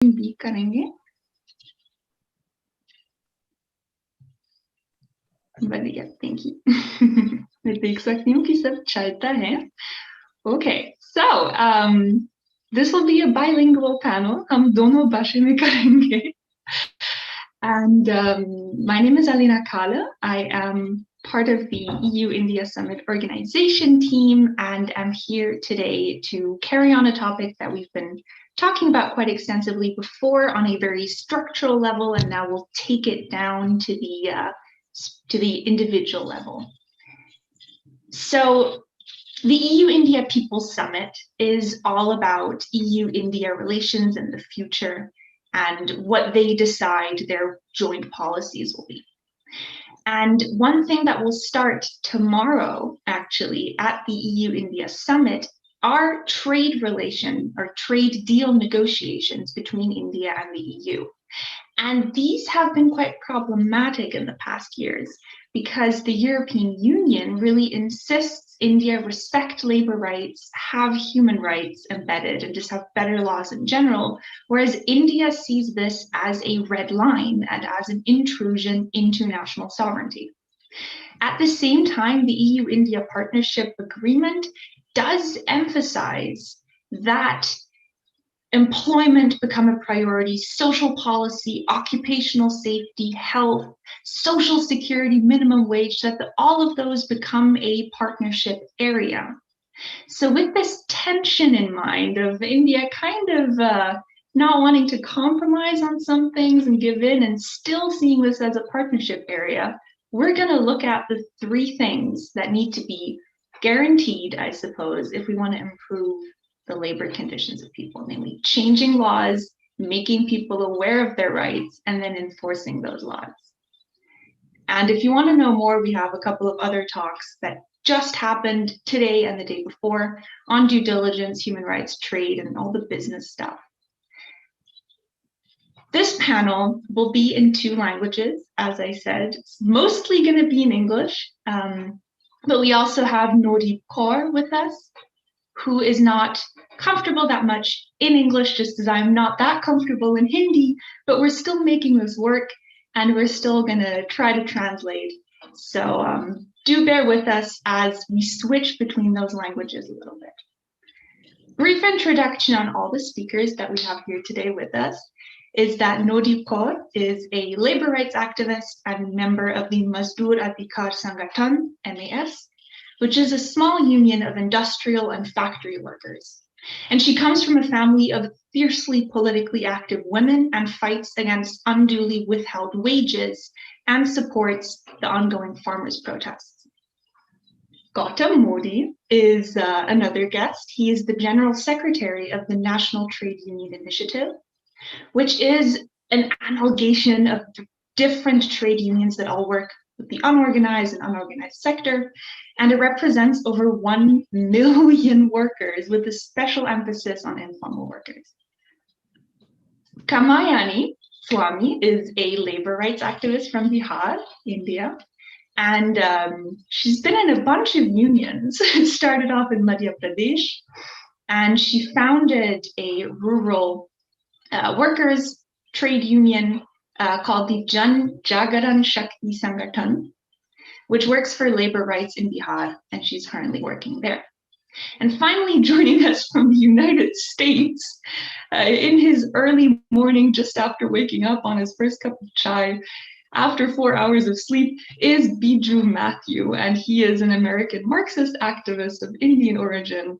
भी करेंगे। बढ़िया, थैंक यू। मैं देख सकती हूँ कि सब चलता है। Okay, so this will be a bilingual panel. हम दोनों भाषा में करेंगे. And my name is Alena Kahle. I am part of the EU-India Summit organization team, and I'm here today to carry on a topic that we've been talking about quite extensively before on a very structural level, and now we'll take it down to the individual level. So the EU-India People's Summit is all about EU-India relations in the future and what they decide their joint policies will be. And one thing that will start tomorrow, actually, at the EU-India Summit are trade relation or trade deal negotiations between India and the EU. And these have been quite problematic in the past years because the European Union really insists India respect labor rights, have human rights embedded, and just have better laws in general, whereas India sees this as a red line and as an intrusion into national sovereignty. At the same time, the EU-India Partnership Agreement does emphasize that employment become a priority, social policy, occupational safety, health, social security, minimum wage, that all of those become a partnership area. So with this tension in mind of India kind of not wanting to compromise on some things and give in and still seeing this as a partnership area, we're going to look at the three things that need to be guaranteed, I suppose, if we want to improve the labor conditions of people, namely changing laws, making people aware of their rights, and then enforcing those laws. And if you want to know more, we have a couple of other talks that just happened today and the day before on due diligence, human rights, trade, and all the business stuff. This panel will be in 2 languages, as I said. It's mostly going to be in English, but we also have Nodeep Kaur with us, who is not comfortable that much in English, just as I'm not that comfortable in Hindi, but we're still making this work and we're still gonna try to translate. So do bear with us as we switch between those languages a little bit. Brief introduction on all the speakers that we have here today with us is that Nodeep Kaur is a labor rights activist and member of the Mazdoor Adhikar Sangathan, MAS, which is a small union of industrial and factory workers. And she comes from a family of fiercely politically active women and fights against unduly withheld wages and supports the ongoing farmers' protests. Gautam Mody is another guest. He is the General Secretary of the National Trade Union Initiative, which is an amalgamation of different trade unions that all work with the unorganized and unorganized sector, and it represents over 1 million workers with a special emphasis on informal workers. Kamayani Swami is a labor rights activist from Bihar, India, and she's been in a bunch of unions. Started off in Madhya Pradesh, and she founded a rural workers trade union called the Jan Jagaran Shakti Sangathan, which works for labor rights in Bihar, and she's currently working there. And finally, joining us from the United States, in his early morning, just after waking up on his first cup of chai, after 4 hours of sleep, is Biju Mathew, and he is an American Marxist activist of Indian origin,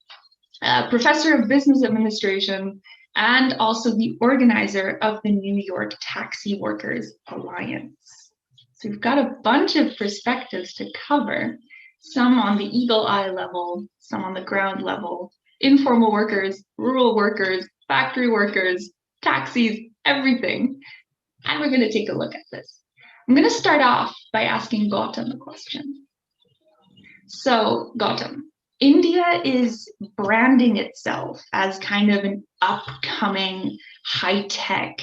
professor of business administration, and also the organizer of the New York Taxi Workers Alliance. So we've got a bunch of perspectives to cover, some on the eagle eye level, some on the ground level, informal workers, rural workers, factory workers, taxis, everything. And we're going to take a look at this. I'm going to start off by asking Gautam a question. So Gautam, India is branding itself as kind of an upcoming high-tech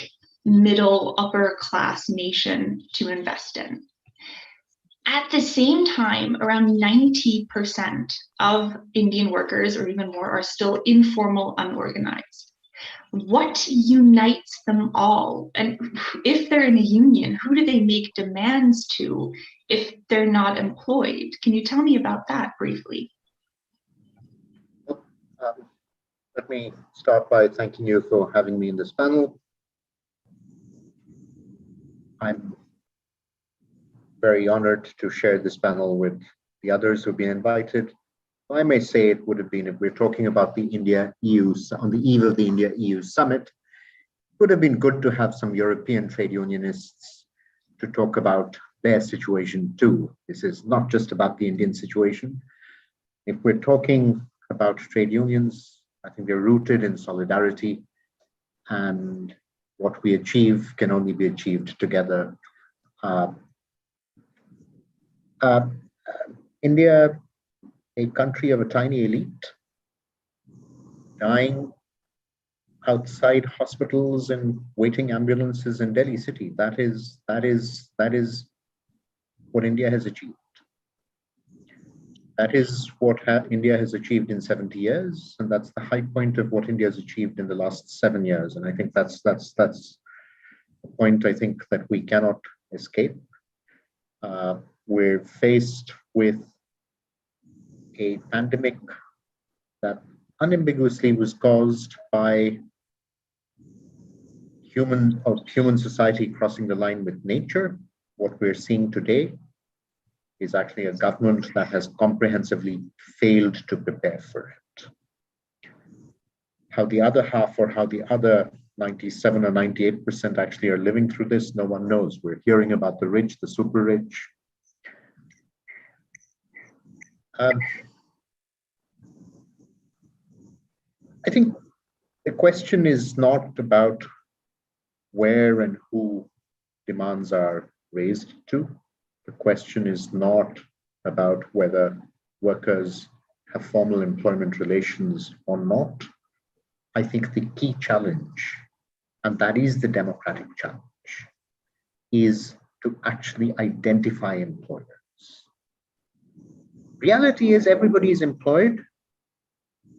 middle upper class nation to invest in. At the same time, around 90% of Indian workers, or even more, are still informal, unorganized. What unites them all? And if they're in a union, who do they make demands to if they're not employed? Can you tell me about that briefly? Let me start by thanking you for having me in this panel. I'm very honored to share this panel with the others who've been invited. I may say it would have been, if we're talking about the India-EU, on the eve of the India-EU summit, it would have been good to have some European trade unionists to talk about their situation too. This is not just about the Indian situation. If we're talking about trade unions, I think they're rooted in solidarity, and what we achieve can only be achieved together. India, a country of a tiny elite, dying outside hospitals and waiting ambulances in Delhi city. That is what India has achieved. That is what India has achieved in 70 years, and that's the high point of what India has achieved in the last 7 years. And I think that's a point I think that we cannot escape. We're faced with a pandemic that unambiguously was caused by human society crossing the line with nature. What we're seeing today is actually a government that has comprehensively failed to prepare for it. How the other half, or how the other 97 or 98% actually are living through this, no one knows. We're hearing about the rich, the super rich. I think the question is not about where and who demands are raised to. The question is not about whether workers have formal employment relations or not. I think the key challenge, and that is the democratic challenge, is to actually identify employers. Reality is everybody is employed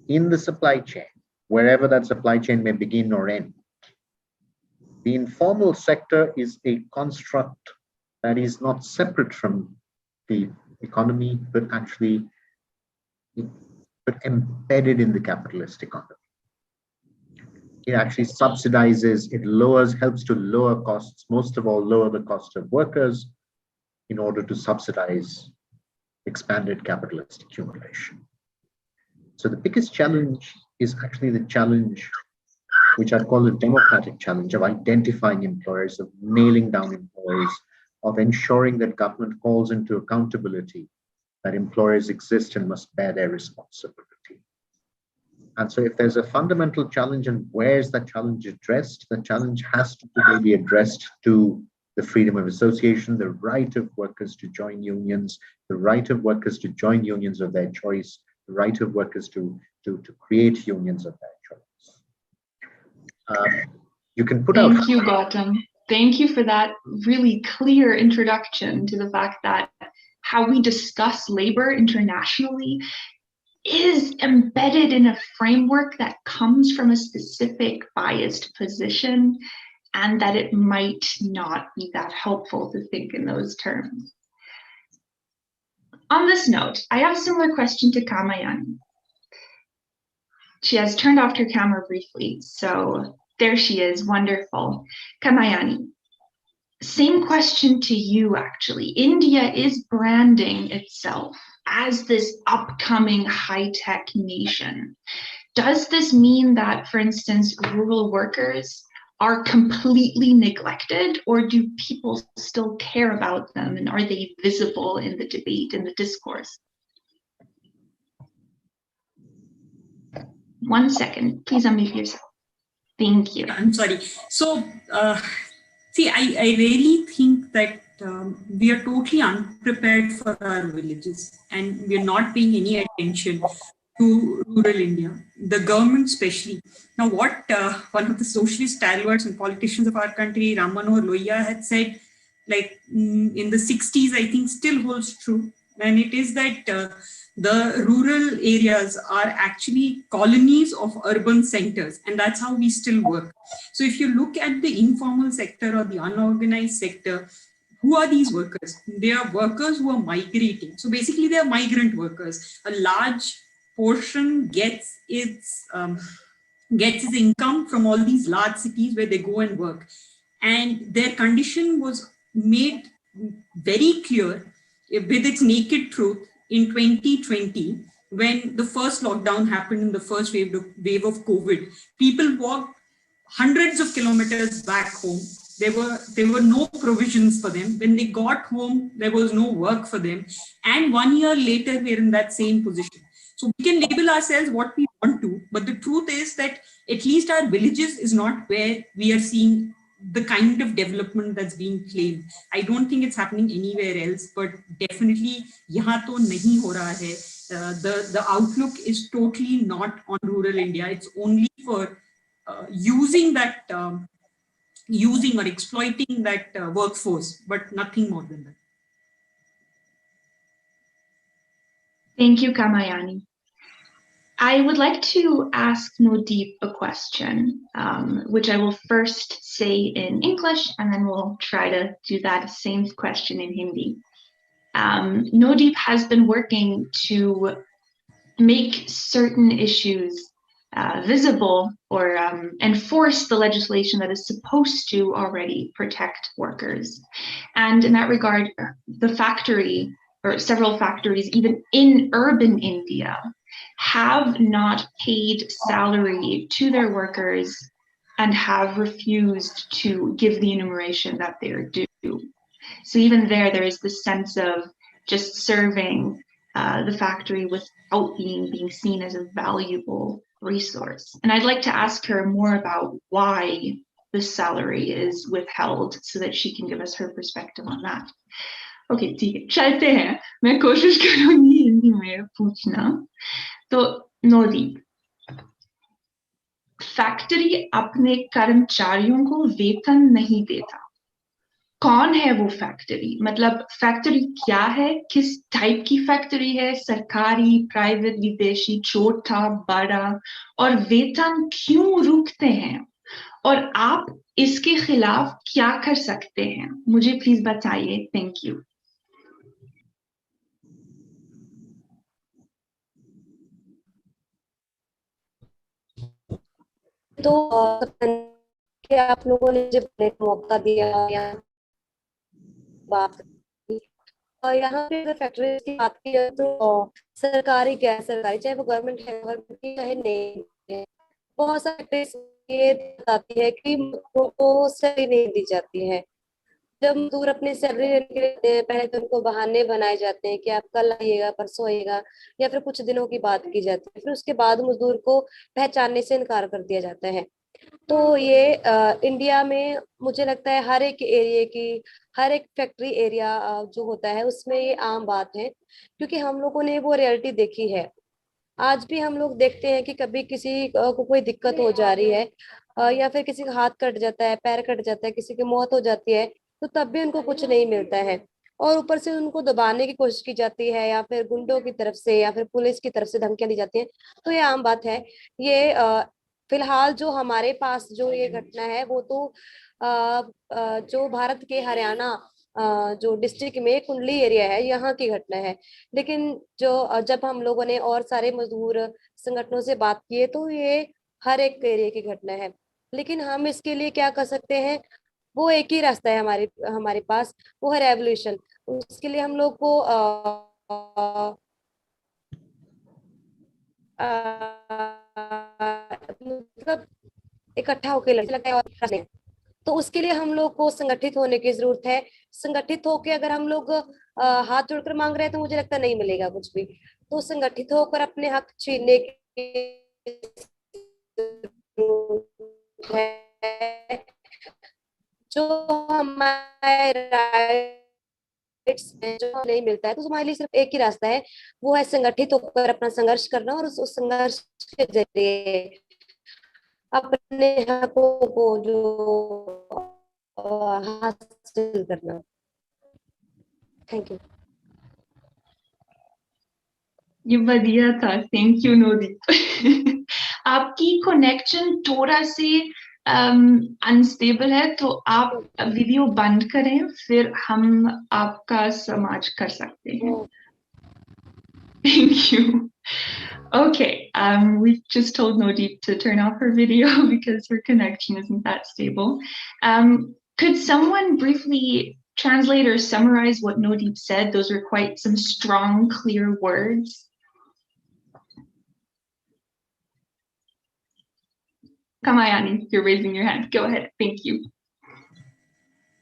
in the supply chain, wherever that supply chain may begin or end. The informal sector is a construct that is not separate from the economy, but actually embedded in the capitalist economy. It actually subsidizes, it helps to lower costs, most of all, lower the cost of workers in order to subsidize expanded capitalist accumulation. So the biggest challenge is actually the challenge, which I'd call a democratic challenge, of identifying employers, of nailing down employers, of ensuring that government calls into accountability that employers exist and must bear their responsibility. And so if there's a fundamental challenge, and where's that challenge addressed? The challenge has to be addressed to the freedom of association, the right of workers to join unions, the right of workers to join unions of their choice, the right of workers to create unions of their choice. You can put out— Thank you, Gautam. Thank you for that really clear introduction to the fact that how we discuss labor internationally is embedded in a framework that comes from a specific biased position, and that it might not be that helpful to think in those terms. On this note, I have a similar question to Kamayani. She has turned off her camera briefly, so there she is, wonderful. Kamayani, same question to you, actually. India is branding itself as this upcoming high-tech nation. Does this mean that, for instance, rural workers are completely neglected, or do people still care about them, and are they visible in the debate, in the discourse? 1 second, please unmute yourself. Thank you. I'm sorry. So, see, I really think that we are totally unprepared for our villages, and we are not paying any attention to rural India, the government especially. Now, what one of the socialist stalwarts and politicians of our country, Ram Manohar Lohia, had said, like in the 60s, I think still holds true. and it is that the rural areas are actually colonies of urban centers, and that's how we still work. So if you look at the informal sector or the unorganized sector, who are these workers? They are workers who are migrating. So basically they are migrant workers. A large portion gets its income from all these large cities where they go and work. And their condition was made very clear with its naked truth in 2020, when the first lockdown happened in the first wave of COVID. People walked hundreds of kilometers back home. There were no provisions for them. When they got home, there was no work for them. And 1 year later, we're in that same position. So we can label ourselves what we want to, but the truth is that at least our villages is not where we are seeing the kind of development that's being claimed. I don't think it's happening anywhere else, but definitely yahan to nahi ho raha hai. The outlook is totally not on rural India. It's only for using or exploiting that workforce, but nothing more than that. Thank you, Kamayani. I would like to ask Nodeep a question, which I will first say in English, and then we'll try to do that same question in Hindi. Nodeep has been working to make certain issues visible or enforce the legislation that is supposed to already protect workers. And in that regard, the factory, or several factories, even in urban India, have not paid salary to their workers and have refused to give the enumeration that they are due. So even there is this sense of just serving the factory without being seen as a valuable resource. And I'd like to ask her more about why the salary is withheld so that she can give us her perspective on that. Okay, ठीक है, चलते हैं. मैं कोशिश करूंगी हिंदी में पूछना. तो नोदीप, फैक्ट्री अपने कर्मचारियों को वेतन नहीं देता. कौन है वो फैक्ट्री? मतलब फैक्ट्री क्या है? किस टाइप की फैक्ट्री है? सरकारी, प्राइवेट, विदेशी, छोटा, बड़ा, और वेतन क्यों रुकते हैं? और आप इसके खिलाफ क्या कर सकते हैं? मुझे प्लीज बताइए. Thank you. तो आप लोगों ने मुझे बोलने का मौका दिया या बात की. यहाँ पे अगर फैक्ट्री की बात की जाए तो सरकारी, गैर सरकारी, चाहे वो गवर्नमेंट है, गवर्नमेंट की चाहे नहीं है, बहुत सारी फैक्ट्रीज ये बताती है कि मजदूरों को सैलरी नहीं दी जाती है. जब मजदूर अपनी सैलरी लेने के लिए पहले तो उनको बहाने बनाए जाते हैं कि आप कल आइएगा, परसों आइएगा, या फिर कुछ दिनों की बात की जाती है. फिर उसके बाद मजदूर को पहचानने से इनकार कर दिया जाता है. तो ये इंडिया में मुझे लगता है हर एक एरिया की, हर एक फैक्ट्री एरिया जो होता है उसमें ये आम बात है, क्योंकि हम लोगों ने वो रियलिटी देखी है. आज भी हम लोग देखते हैं कि कभी किसी को कोई दिक्कत हो जा रही है, या फिर किसी का हाथ कट जाता है, पैर कट जाता है, किसी की मौत हो जाती है, तो तब भी उनको कुछ नहीं मिलता है. और ऊपर से उनको दबाने की कोशिश की जाती है, या फिर गुंडों की तरफ से या फिर पुलिस की तरफ से धमकियां दी जाती हैं. तो ये आम बात है. ये फिलहाल जो हमारे पास जो ये घटना है वो तो जो भारत के हरियाणा जो डिस्ट्रिक्ट में कुंडली एरिया है, यहाँ की घटना है. लेकिन जो जब हम लोगों ने और सारे मजदूर संगठनों से बात की है तो ये हर एक एरिया की घटना है. लेकिन हम इसके लिए क्या कर सकते हैं? वो एक ही रास्ता है हमारे पास, वो है रेवोल्यूशन. उसके लिए हम लोग को मतलब इकट्ठा होकर लगता है. और तो उसके लिए हम लोग को संगठित होने की जरूरत है. संगठित होकर अगर हम लोग हाथ जोड़कर मांग रहे हैं तो मुझे लगता है नहीं मिलेगा कुछ भी. तो संगठित होकर अपने हक छीनने की है. जो हमारे राइट्स जो नहीं मिलता है, तो हमारे लिए सिर्फ एक ही रास्ता है, वो है संगठित होकर अपना संघर्ष करना और उस संघर्ष के जरिए अपने हकों को जो हासिल करना. Thank you. ये बढ़िया था, थैंक यू नोदीप। आपकी कनेक्शन थोड़ा से अनस्टेबल है, तो आप वीडियो बंद करें, फिर हम आपका समाज कर सकते हैं। Thank you. Okay, we've just told Nodeep to turn off her video because her connection isn't that stable. Could someone briefly translate or summarize what Nodeep said? Those are quite some strong, clear words. Kamayani, you're raising your hand. Go ahead. Thank you.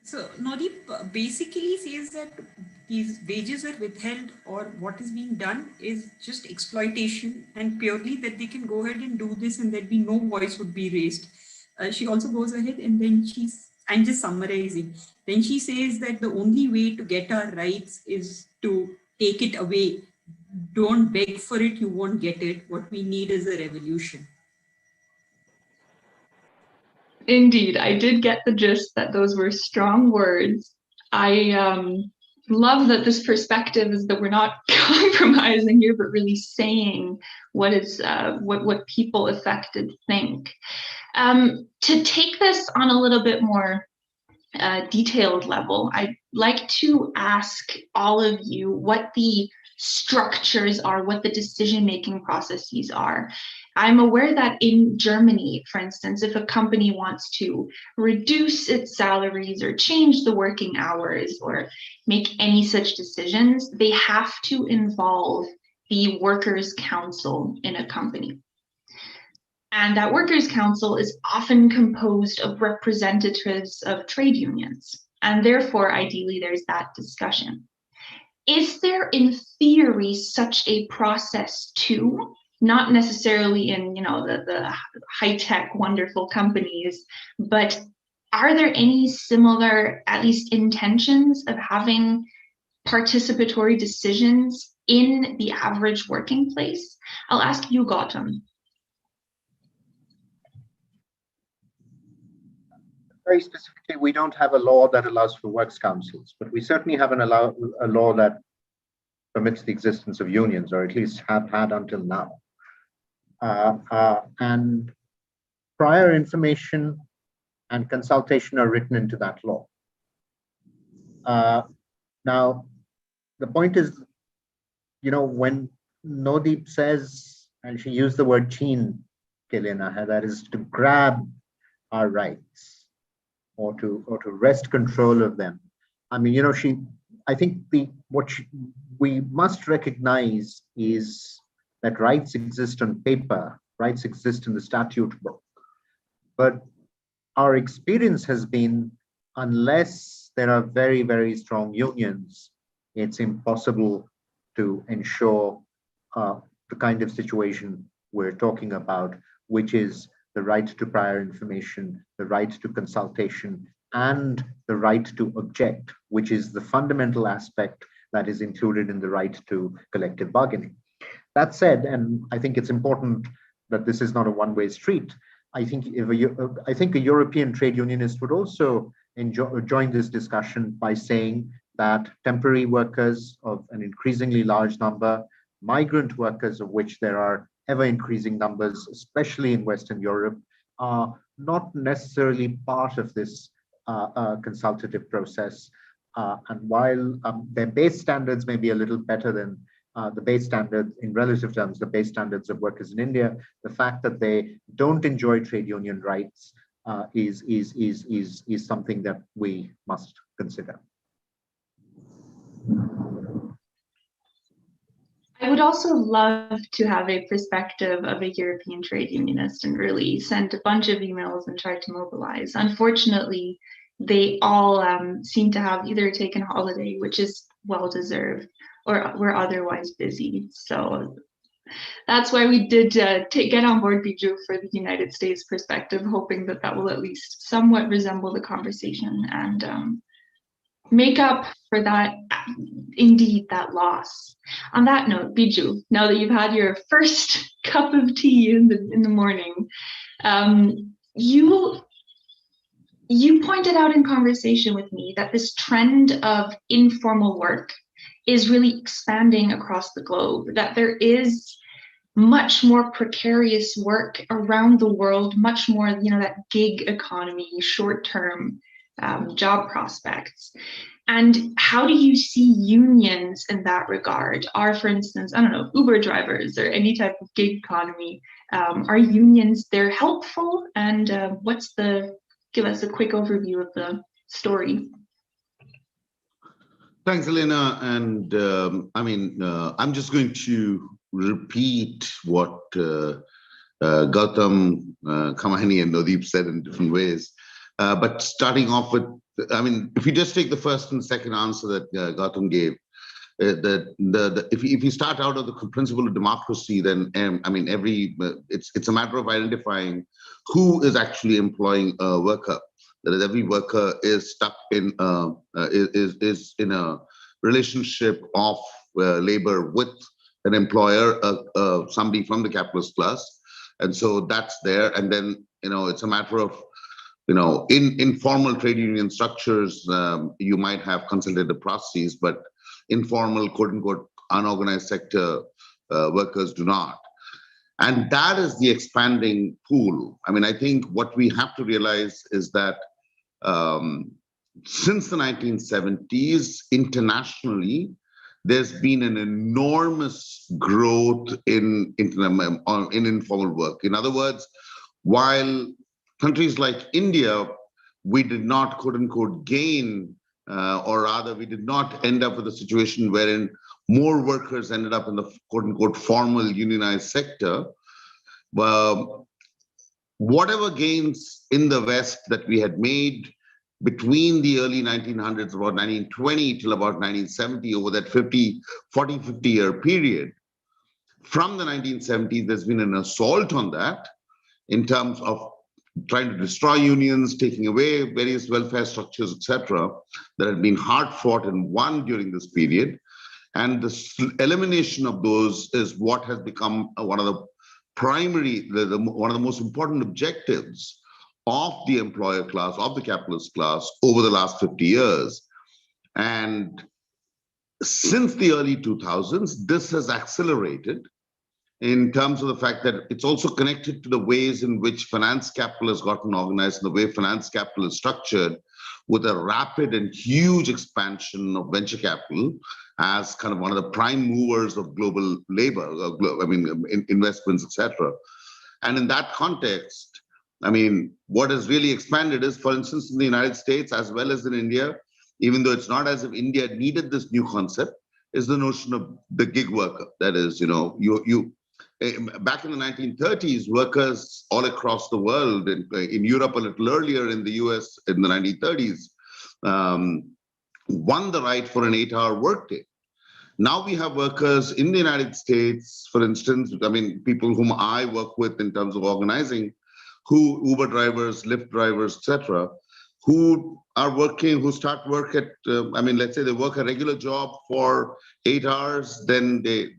So Nodeep basically says that these wages are withheld, or what is being done is just exploitation, and purely that they can go ahead and do this and there'd be no voice would be raised. She also goes ahead and then I'm just summarizing. Then she says that the only way to get our rights is to take it away. Don't beg for it, you won't get it. What we need is a revolution. Indeed, I did get the gist that those were strong words. I love that this perspective is that we're not compromising here, but really saying what is what people affected think. To take this on a little bit more detailed level, I'd like to ask all of you what the structures are, what the decision-making processes are. I'm aware that in Germany, for instance, if a company wants to reduce its salaries or change the working hours or make any such decisions, they have to involve the workers' council in a company. And that workers' council is often composed of representatives of trade unions. And therefore, ideally, there's that discussion. Is there, in theory, such a process too? Not necessarily in, the high-tech, wonderful companies, but are there any similar, at least intentions of having participatory decisions in the average working place? I'll ask you, Gautam. Very specifically, we don't have a law that allows for works councils, but we certainly have a law that permits the existence of unions, or at least have had until now. And prior information and consultation are written into that law. Now, the point is, when Nodeep says, and she used the word "cheen," Alena, that is to grab our rights or to wrest control of them. I mean, I think we must recognize is that rights exist on paper, rights exist in the statute book, but our experience has been, unless there are very, very strong unions, it's impossible to ensure the kind of situation we're talking about, which is the right to prior information, the right to consultation, and the right to object, which is the fundamental aspect that is included in the right to collective bargaining. That said, and I think it's important that this is not a one-way street, I think a European trade unionist would also join this discussion by saying that temporary workers of an increasingly large number, migrant workers of which there are ever increasing numbers, especially in Western Europe, are not necessarily part of this consultative process. And while their base standards may be a little better than the base standards in relative terms, the base standards of workers in India, the fact that they don't enjoy trade union rights is something that we must consider. I would also love to have a perspective of a European trade unionist and really send a bunch of emails and try to mobilize. Unfortunately, they all seem to have either taken a holiday, which is well-deserved, or we're otherwise busy. So that's why we did get on board Biju for the United States perspective, hoping that that will at least somewhat resemble the conversation and make up for that, indeed, that loss. On that note, Biju, now that you've had your first cup of tea in the morning, you pointed out in conversation with me that this trend of informal work is really expanding across the globe, that there is much more precarious work around the world, much more, that gig economy, short-term job prospects. And how do you see unions in that regard? Are, for instance, I don't know, Uber drivers or any type of gig economy, are unions there helpful? And give us a quick overview of the story. Thanks, Alena. And I'm just going to repeat what Gautam, Kamayani, and Nodeep said in different ways. But starting off with, if you just take the first and second answer that Gautam gave, if you start out of the principle of democracy, then it's a matter of identifying who is actually employing a worker. That is, every worker is stuck in is in a relationship of labor with an employer, somebody from the capitalist class, and so that's there. And then it's a matter of in informal trade union structures, you might have consultative processes, but informal, quote unquote, unorganized sector workers do not. And that is the expanding pool. I think what we have to realize is that since the 1970s, internationally, there's been an enormous growth in informal work. In other words, while countries like India, we did not, quote unquote, gain, or rather, we did not end up with a situation wherein more workers ended up in the, quote unquote, formal unionized sector. Whatever gains in the West that we had made between the early 1900s, about 1920 till about 1970, over that 50-year period, from the 1970s, there's been an assault on that in terms of trying to destroy unions, taking away various welfare structures, etc., that had been hard fought and won during this period. And the elimination of those is what has become one of the primary, one of the most important objectives of the employer class, of the capitalist class over the last 50 years. And since the early 2000s, this has accelerated in terms of the fact that it's also connected to the ways in which finance capital has gotten organized and the way finance capital is structured, with a rapid and huge expansion of venture capital as kind of one of the prime movers of global labor, investments, etc. And in that context, what has really expanded is, for instance, in the United States as well as in India, even though it's not as if India needed this new concept, is the notion of the gig worker. That is, back in the 1930s, workers all across the world, in Europe a little earlier, in the US in the 1930s, won the right for an 8-hour workday. Now we have workers in the United States, for instance, people whom I work with in terms of organizing, who Uber drivers, Lyft drivers, etc., who are working, who start work at, let's say they work a regular job for 8 hours, then they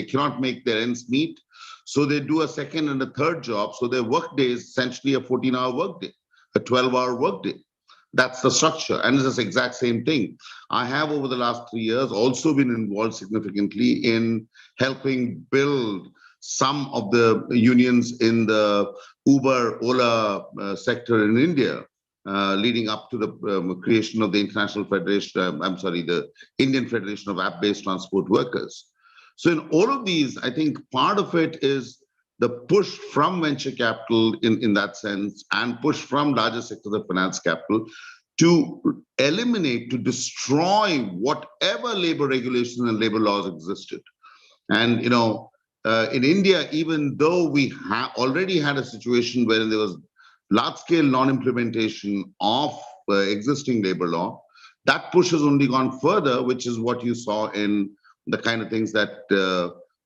cannot make their ends meet. So they do a second and a third job. So their workday is essentially a 14-hour workday, a 12-hour workday. That's the structure. And it's the exact same thing. I have, over the last 3 years, also been involved significantly in helping build some of the unions in the Uber, Ola sector in India, leading up to the creation of the International Federation, the Indian Federation of App-Based Transport Workers. So in all of these, I think part of it is the push from venture capital in that sense, and push from larger sectors of finance capital to eliminate, to destroy whatever labor regulations and labor laws existed. And, in India, even though we already had a situation where there was large-scale non-implementation of existing labor law, that push has only gone further, which is what you saw in the kind of things that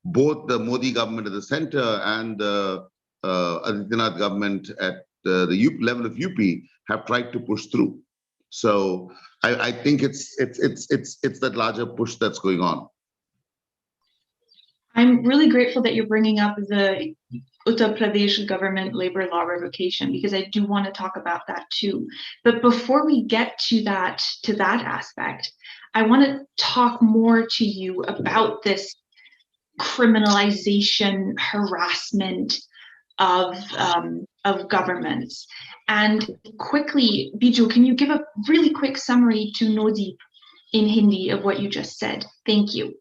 both the Modi government at the center and the Adityanath government at the level of UP have tried to push through. So I think it's that larger push that's going on. I'm really grateful that you're bringing up the Uttar Pradesh government labor law revocation, because I do want to talk about that too. But before we get to that aspect, I want to talk more to you about this criminalization, harassment of governments. And quickly, Biju, can you give a really quick summary to Nodeep in Hindi of what you just said? Thank you.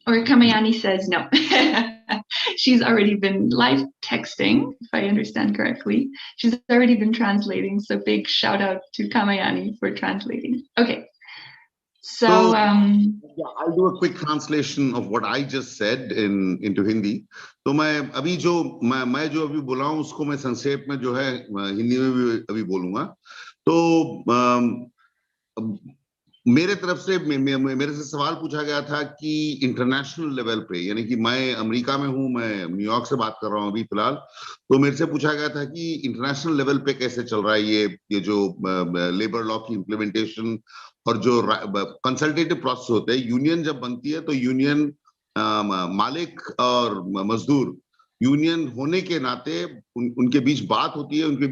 Or Kamayani says no. She's already been live texting, if I understand correctly. She's already been translating, so big shout out to Kamayani for translating. Okay. So yeah, I'll do a quick translation of what I just said into Hindi. तो मैं अभी जो अभी बोला हूँ उसको मैं संक्षेप में जो है हिंदी में भी अभी बोलूंगा. तो मेरे तरफ से मेरे से सवाल पूछा गया था कि इंटरनेशनल लेवल पे, यानी कि मैं अमेरिका में हूं, मैं न्यूयॉर्क से बात कर रहा हूं अभी फिलहाल, तो मेरे से पूछा गया था कि इंटरनेशनल लेवल पे कैसे चल रहा है ये जो लेबर लॉ की इम्प्लीमेंटेशन और जो कंसल्टेटिव प्रोसेस होते हैं. यूनियन जब बनती है तो यूनियन मालिक और मजदूर यूनियन होने के नाते उनके बीच बात होती है, उनके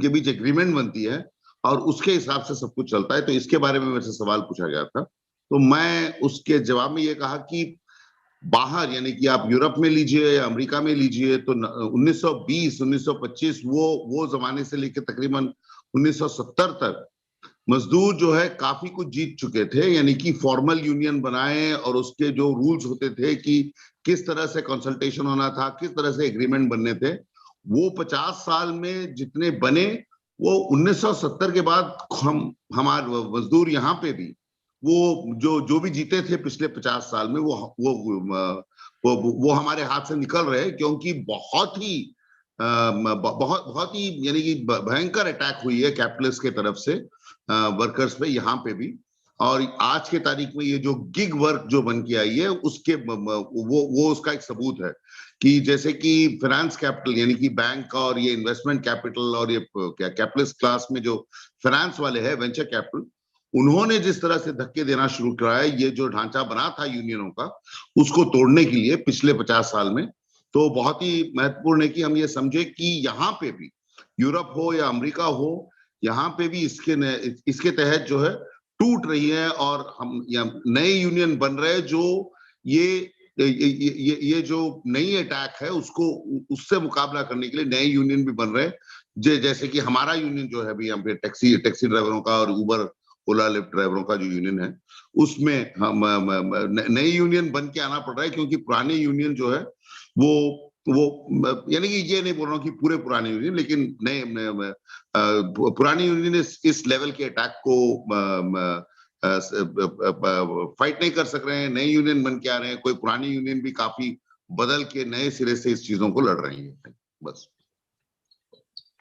बीच एग्रीमेंट बनती है और उसके हिसाब से सब कुछ चलता है. तो इसके बारे में मेरे से सवाल पूछा गया था, तो मैं उसके जवाब में ये कहा कि बाहर, यानी कि आप यूरोप में लीजिए या अमेरिका में लीजिए, तो 1920, 1925 वो जमाने से लेकर तकरीबन 1970 तक मजदूर जो है काफी कुछ जीत चुके थे. यानी कि फॉर्मल यूनियन बनाए और उसके जो रूल्स होते थे कि किस तरह से कंसल्टेशन होना था, किस तरह से एग्रीमेंट बनने थे, वो 50 साल में जितने बने, वो 1970 के बाद हमारे मजदूर यहाँ पे भी वो जो भी जीते थे पिछले 50 साल में वो हमारे हाथ से निकल रहे हैं, क्योंकि बहुत ही यानी कि भयंकर अटैक हुई है कैपिटलिस्ट के तरफ से वर्कर्स पे यहाँ पे भी. और आज के तारीख में ये जो गिग वर्क जो बन के आई है उसके वो उसका एक सबूत है कि जैसे कि फाइनेंस कैपिटल, यानी कि बैंक और ये इन्वेस्टमेंट कैपिटल और ये कैपिटलिस्ट क्लास में जो फाइनेंस वाले हैं, वेंचर कैपिटल, उन्होंने जिस तरह से धक्के देना शुरू किया है, ये जो ढांचा बना था यूनियनों का उसको तोड़ने के लिए पिछले 50 साल में, तो बहुत ही महत्वपूर्ण है कि हम ये समझे कि यहाँ पे भी, यूरोप हो या अमेरिका हो, यहाँ पे भी इसके तहत जो है टूट रही है और हम नए यूनियन बन रहे हैं जो ये जो नई अटैक है उससे मुकाबला करने के लिए नए यूनियन भी बन रहे हैं. जैसे कि हमारा यूनियन जो है अभी यहाँ पे टैक्सी ड्राइवरों का और उबर ओला लिफ्ट ड्राइवरों का जो यूनियन है, उसमें हम नए यूनियन बन के आना पड़ रहा है, क्योंकि पुराने यूनियन जो है वो यानी कि ये नहीं बोल रहा हूँ कि पूरे पुराने यूनियन, लेकिन नए पुरानी यूनियन इस लेवल के अटैक को फाइट नहीं कर सक रहे हैं. नए यूनियन बन के आ रहे हैं, कोई पुरानी यूनियन भी काफी बदल के नए सिरे से इस चीजों को लड़ रही है. बस.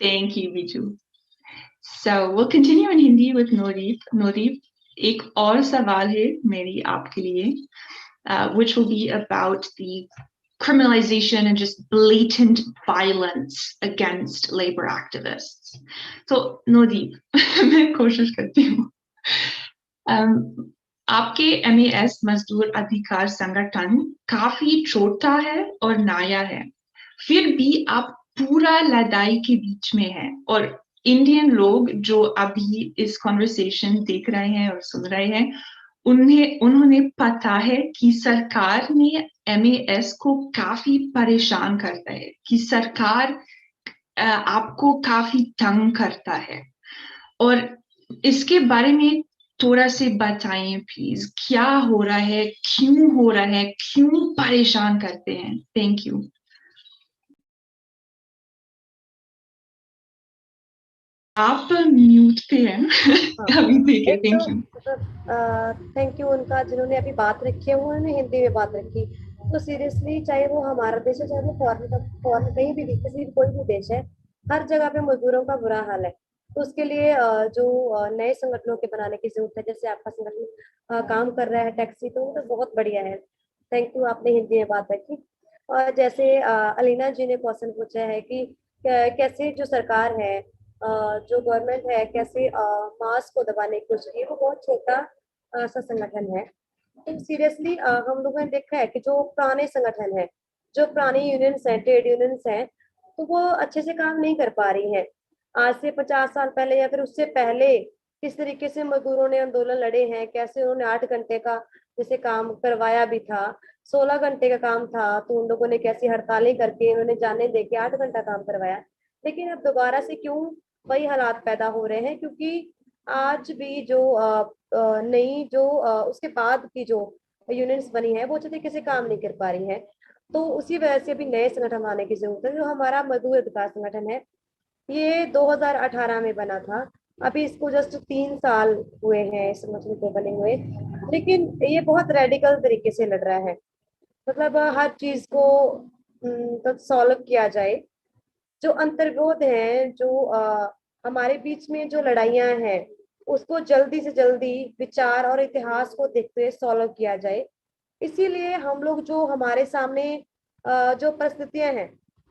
Thank you, Biju. So we'll continue in Hindi with Nodeep. Nodeep, एक और सवाल है मेरी आपके लिए, which will be about the criminalization and just blatant violence against labor activists. So Nodeep, मैं कोशिश करती हूँ. आपके MAS मजदूर अधिकार संगठन काफी छोटा है और नया है, फिर भी आप पूरा लड़ाई के बीच में है, और इंडियन लोग जो अभी इस कॉन्वर्सेशन देख रहे हैं और सुन रहे हैं, उन्होंने पता है कि सरकार ने MAS को काफी परेशान करता है, कि सरकार आपको काफी तंग करता है, और इसके बारे में थोड़ा से बताइए प्लीज. क्या हो रहा है, क्यों हो रहा है, क्यों परेशान करते हैं? Thank you. आप म्यूट पे हैं. अभी ठीक है. Thank you. थैंक यू उनका जिन्होंने अभी बात रखी है, उन्होंने हिंदी में बात रखी. तो सीरियसली, चाहे वो हमारा देश है, चाहे वो फॉरेन कहीं भी किसी कोई भी देश है, हर जगह पे मजदूरों का बुरा हाल है. तो उसके लिए जो नए संगठनों के बनाने की जरूरत है, जैसे आपका संगठन काम कर रहा है टैक्सी, तो वो तो बहुत बढ़िया है. थैंक यू, आपने हिंदी में बात रखी. और जैसे अलीना जी ने क्वेश्चन पूछा है कि कैसे जो सरकार है, जो गवर्नमेंट है, कैसे मास को दबाने की कोशिश की. वो बहुत छोटा सा संगठन है. तो सीरियसली हम लोगों ने देखा है कि जो पुराने संगठन है, जो पुरानी यूनियंस हैं, ट्रेड यूनियंस हैं, तो वो अच्छे से काम नहीं कर पा रही हैं। आज से 50 साल पहले या फिर उससे पहले किस तरीके से मजदूरों ने आंदोलन लड़े हैं, कैसे उन्होंने 8 घंटे का जैसे काम करवाया भी था, 16 घंटे का काम था तो उन लोगों ने कैसी हड़तालें करके उन्होंने जाने दे के 8 घंटा काम करवाया। लेकिन अब दोबारा से क्यों वही हालात पैदा हो रहे हैं, क्योंकि आज भी जो नई जो उसके बाद की जो यूनियंस बनी है वो अच्छे तरीके से काम नहीं कर पा रही है। तो उसी वजह से अभी नए संगठन आने की जरूरत है। जो हमारा मजदूर अधिकार संगठन है, ये 2018 में बना था, अभी इसको जस्ट 3 साल हुए हैं इस संगठन को बने हुए, लेकिन ये बहुत रेडिकल तरीके से लड़ रहा है। मतलब हर चीज को तो सॉल्व किया जाए। जो अंतर्विरोध हैं, जो हमारे बीच में जो लड़ाइयाँ हैं, उसको जल्दी से जल्दी विचार और इतिहास को देखते हुए सॉल्व किया जाए। इसीलिए हम लोग जो हमारे सामने जो परिस्थितियां हैं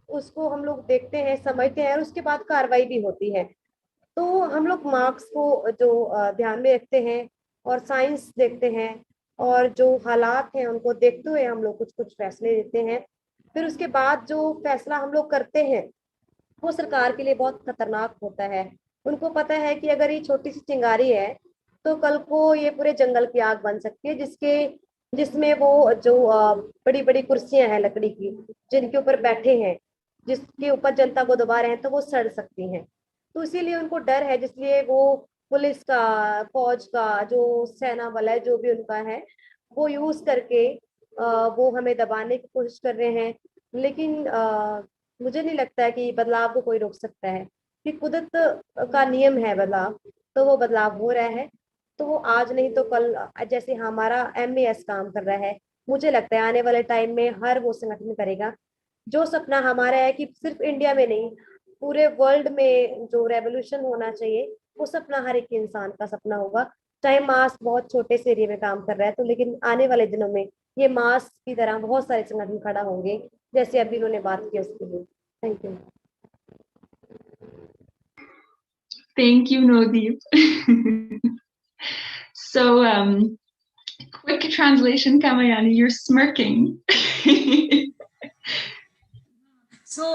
उसको हम लोग देखते हैं, समझते हैं और उसके बाद कार्रवाई भी होती है। तो हम लोग मार्क्स को जो ध्यान में रखते हैं और साइंस देखते हैं और जो हालात हैं उनको देखते हुए हम लोग कुछ कुछ फैसले लेते हैं। फिर उसके बाद जो फैसला हम लोग करते हैं वो सरकार के लिए बहुत खतरनाक होता है। उनको पता है कि अगर ये छोटी सी चिंगारी है तो कल को ये पूरे जंगल की आग बन सकती है, जिसमें वो जो बड़ी बड़ी कुर्सियां हैं लकड़ी की जिनके ऊपर बैठे हैं, जिसके ऊपर जनता को दबा रहे हैं, तो वो सड़ सकती हैं। तो इसीलिए उनको डर है, जिसलिए वो पुलिस का, फौज का, जो सेना बल है जो भी उनका है, वो यूज करके वो हमें दबाने की कोशिश कर रहे हैं। लेकिन मुझे नहीं लगता है कि बदलाव को कोई रोक सकता है, कि कुदरत का नियम है बदलाव, तो वो बदलाव हो रहा है। तो वो आज नहीं तो कल, जैसे हमारा MAS काम कर रहा है, मुझे लगता है आने वाले टाइम में हर वो संगठन करेगा। जो सपना हमारा है कि सिर्फ इंडिया में नहीं, पूरे वर्ल्ड में जो रेवोल्यूशन होना चाहिए, वो सपना हर एक इंसान का सपना होगा। चाहे मास बहुत छोटे से एरिया में काम कर रहा है तो, लेकिन आने वाले दिनों में ये मास की तरह बहुत सारे संगठन खड़ा होंगे, जैसे अभी उन्होंने बात की उसके लिए। Thank you. Thank you, Nodeep. So, quick translation, Kamayani, you're smirking. So,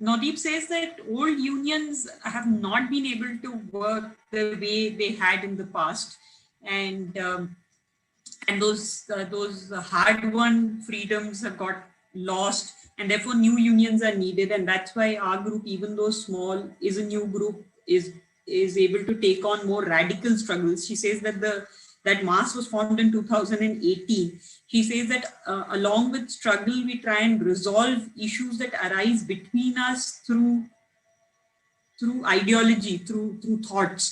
Nodeep says that old unions have not been able to work the way they had in the past, and those hard-won freedoms have got lost, and therefore new unions are needed. And that's why our group, even though small, is a new group, is able to take on more radical struggles. She says that that MAS was formed in 2018. She says that along with struggle, we try and resolve issues that arise between us through ideology, through thoughts.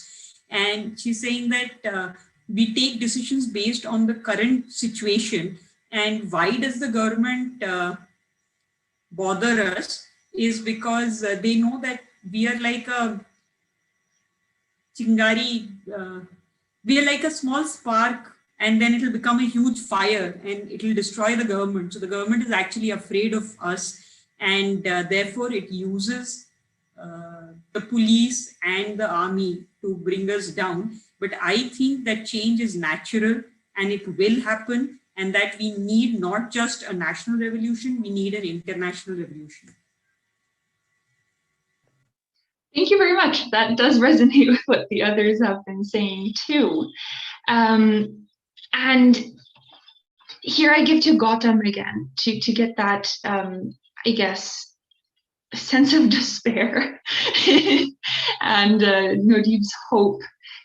And she's saying that we take decisions based on the current situation. And why does the government bother us is because they know that we are like a chingari, we are like a small spark, and then it will become a huge fire and it will destroy the government. So the government is actually afraid of us, and therefore it uses the police and the army to bring us down. But I think that change is natural and it will happen, and that we need not just a national revolution, we need an international revolution. Thank you very much. That does resonate with what the others have been saying too. And here I give to Gautam again to get that, I guess, sense of despair and Nodeep's hope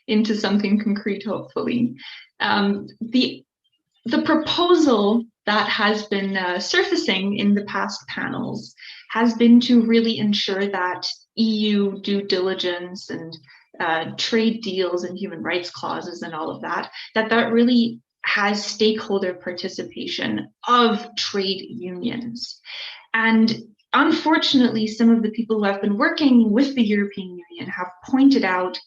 into something concrete, hopefully. The proposal that has been surfacing in the past panels has been to really ensure that EU due diligence and trade deals and human rights clauses and all of that really has stakeholder participation of trade unions. And unfortunately, some of the people who have been working with the European Union have pointed out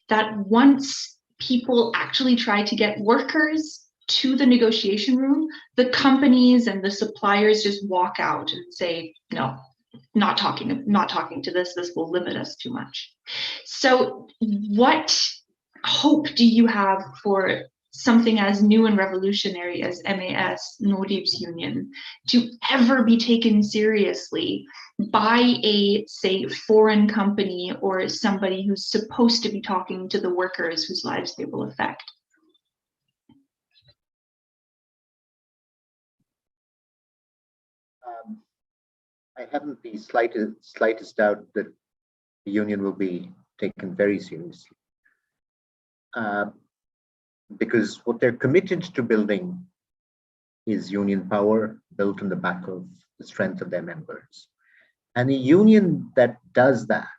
that once people actually try to get workers to the negotiation room, the companies and the suppliers just walk out and say, no, not talking to this will limit us too much. So what hope do you have for something as new and revolutionary as MAS, Nodeep's union, to ever be taken seriously by a, say, foreign company or somebody who's supposed to be talking to the workers whose lives they will affect. I haven't the slightest doubt that the union will be taken very seriously. Because what they're committed to building is union power built on the back of the strength of their members. And a union that does that,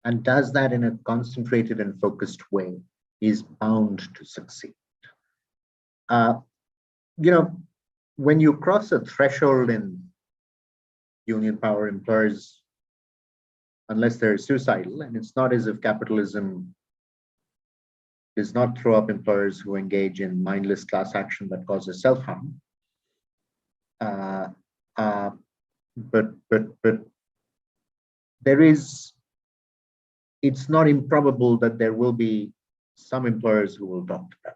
and does that in a concentrated and focused way, is bound to succeed. You know, when you cross a threshold in union power, employers, unless they're suicidal, and it's not as if capitalism does not throw up employers who engage in mindless class action that causes self-harm. But there is, it's not improbable that there will be some employers who will talk to them.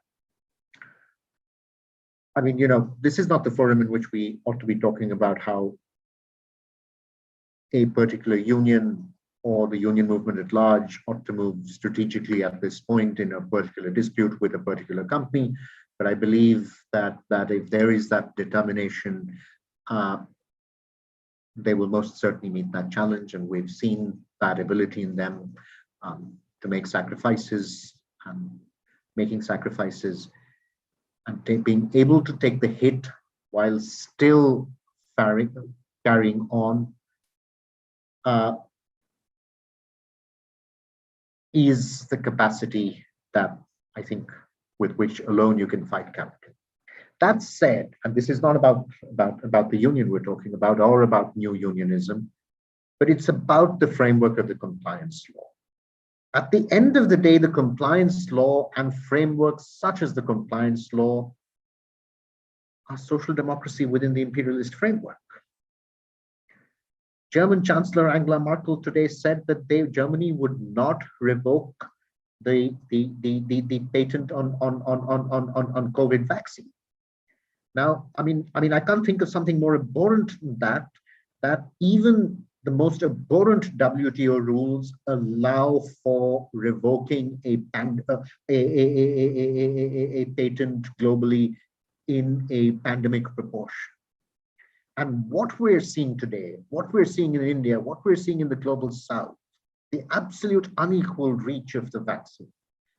I mean, you know, this is not the forum in which we ought to be talking about how a particular union or the union movement at large ought to move strategically at this point in a particular dispute with a particular company. But I believe that if there is that determination, they will most certainly meet that challenge. And we've seen that ability in them to make sacrifices, making sacrifices, and being able to take the hit while still carrying on. Is the capacity that I think with which alone you can fight capital. That said, and this is not about the union we're talking about or about new unionism, but it's about the framework of the compliance law. At the end of the day, the compliance law and frameworks such as the compliance law are social democracy within the imperialist framework. German Chancellor Angela Merkel today said that Germany would not revoke the patent on COVID vaccine. Now, I mean, I can't think of something more abhorrent than that even the most abhorrent WTO rules allow for revoking a patent globally in a pandemic proportion. And what we're seeing today, what we're seeing in India, what we're seeing in the global south, the absolute unequal reach of the vaccine,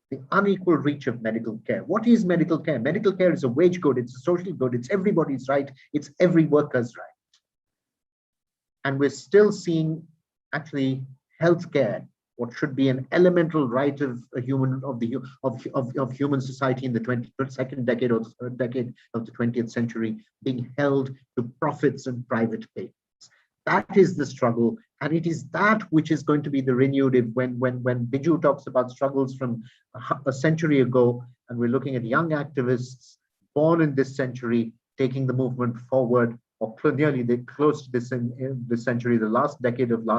the unequal reach of medical care. What is medical care? Medical care is a wage good, it's a social good, it's everybody's right, it's every worker's right. And we're still seeing actually healthcare, what should be an elemental right of a human of human society in the 22nd decade or the third decade of the 20th century, being held to profits and private patents. That is the struggle, and it is that which is going to be the renewed when Biju talks about struggles from a century ago, and we're looking at young activists born in this century taking the movement forward, or nearly they close to this in this century, the last decade of the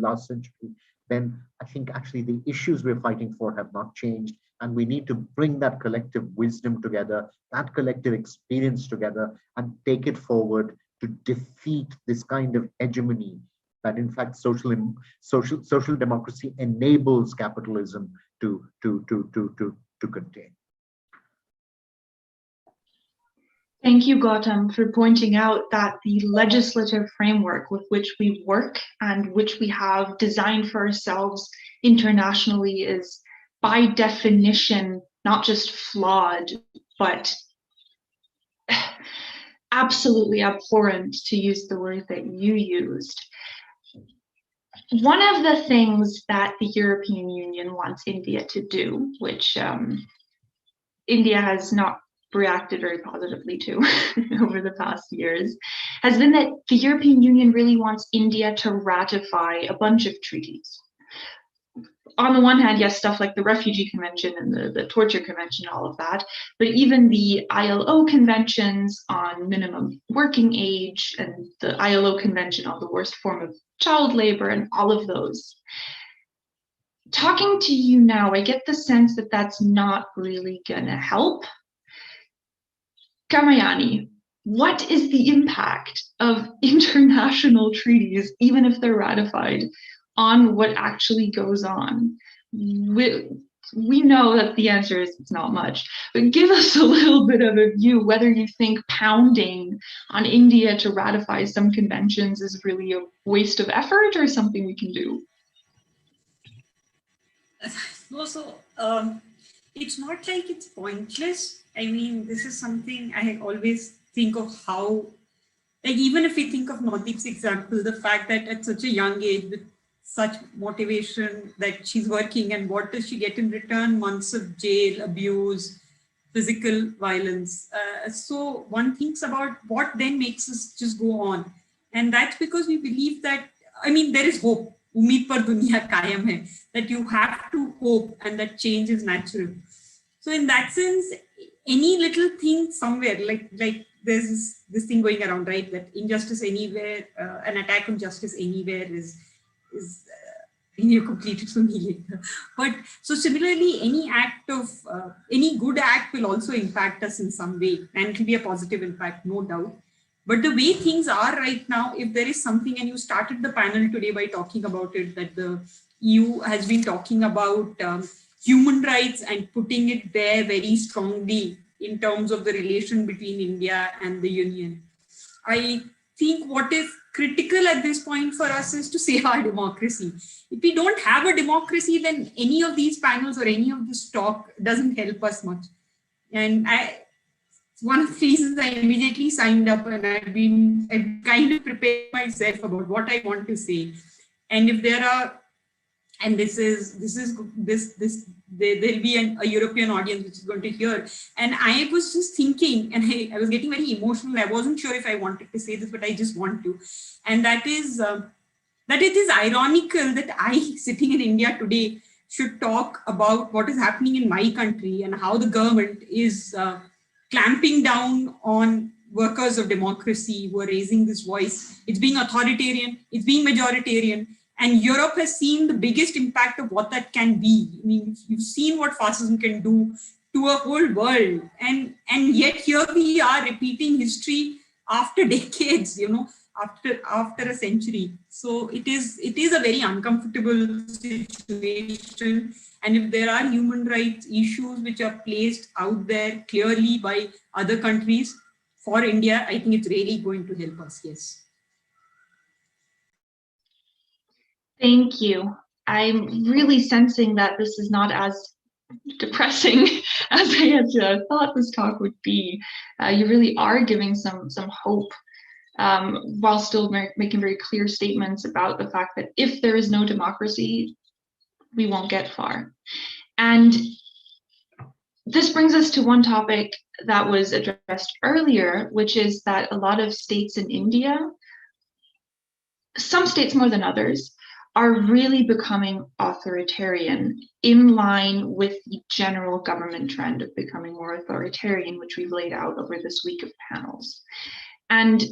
last century. Then I think actually the issues we're fighting for have not changed, and we need to bring that collective wisdom together, that collective experience together, and take it forward to defeat this kind of hegemony that in fact social democracy enables capitalism to contain. Thank you, Gautam, for pointing out that the legislative framework with which we work and which we have designed for ourselves internationally is by definition not just flawed, but absolutely abhorrent, to use the word that you used. One of the things that the European Union wants India to do, which India has not reacted very positively to over the past years, has been that the European Union really wants India to ratify a bunch of treaties. On the one hand, yes, stuff like the Refugee Convention and the Torture Convention, all of that, but even the ILO conventions on minimum working age and the ILO convention on the worst form of child labor and all of those. talking to you now, I get the sense that that's not really going to help. Kamayani, what is the impact of international treaties, even if they're ratified, on what actually goes on? We know that the answer is it's not much, but give us a little bit of a view whether you think pounding on India to ratify some conventions is really a waste of effort or something we can do. No, so it's not like it's pointless. I mean, this is something I always think of how, like, even if we think of Nodeep's example, the fact that at such a young age, with such motivation that she's working, and what does she get in return? Months of jail, abuse, physical violence. So one thinks about what then makes us just go on. And that's because we believe that, I mean, there is hope. Umeed par duniya kayam hai, that you have to hope and that change is natural. So in that sense, any little thing somewhere, like there's this thing going around, right? That injustice anywhere, an attack on justice anywhere is you complete it for me later. But so similarly, any act of, any good act will also impact us in some way, and it will be a positive impact, no doubt. But the way things are right now, if there is something, and you started the panel today by talking about it, that the EU has been talking about human rights and putting it there very strongly in terms of the relation between India and the Union. I think what is critical at this point for us is to save our democracy. If we don't have a democracy, then any of these panels or any of this talk doesn't help us much. And one of the reasons I immediately signed up, and I've kind of prepared myself about what I want to say. And if there are, and there'll be a European audience which is going to hear. And I was just thinking, and I was getting very emotional. I wasn't sure if I wanted to say this, but I just want to. And that is that it is ironical that I, sitting in India today, should talk about what is happening in my country and how the government is clamping down on workers of democracy who are raising this voice. It's being authoritarian, it's being majoritarian. And Europe has seen the biggest impact of what that can be. I mean, you've seen what fascism can do to a whole world. And yet here we are repeating history after decades, after a century. So it is a very uncomfortable situation. And if there are human rights issues which are placed out there clearly by other countries for India, I think it's really going to help us, yes. Thank you. I'm really sensing that this is not as depressing as I had thought this talk would be. You really are giving some hope, while still making very clear statements about the fact that if there is no democracy, we won't get far. And this brings us to one topic that was addressed earlier, which is that a lot of states in India, some states more than others, are really becoming authoritarian, in line with the general government trend of becoming more authoritarian, which we've laid out over this week of panels. And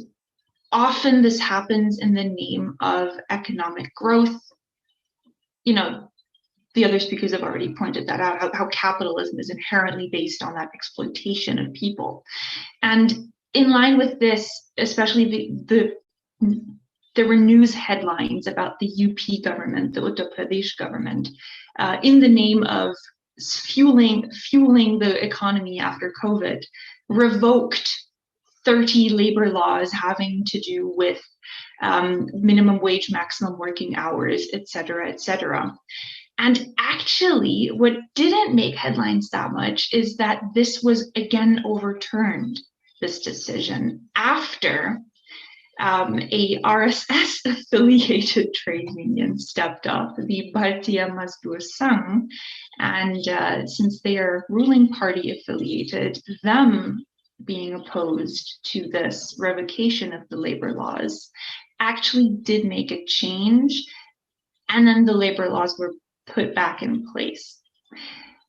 often this happens in the name of economic growth. The other speakers have already pointed that out, how capitalism is inherently based on that exploitation of people. And in line with this, especially there were news headlines about the UP government, the Uttar Pradesh government, in the name of fueling the economy after COVID, revoked 30 labor laws having to do with minimum wage, maximum working hours, et cetera. And actually, what didn't make headlines that much is that this was again overturned, this decision, after a RSS-affiliated trade union stepped up, the Bharatiya Mazdoor Sangh, and since they are ruling party affiliated, them being opposed to this revocation of the labor laws actually did make a change, and then the labor laws were put back in place.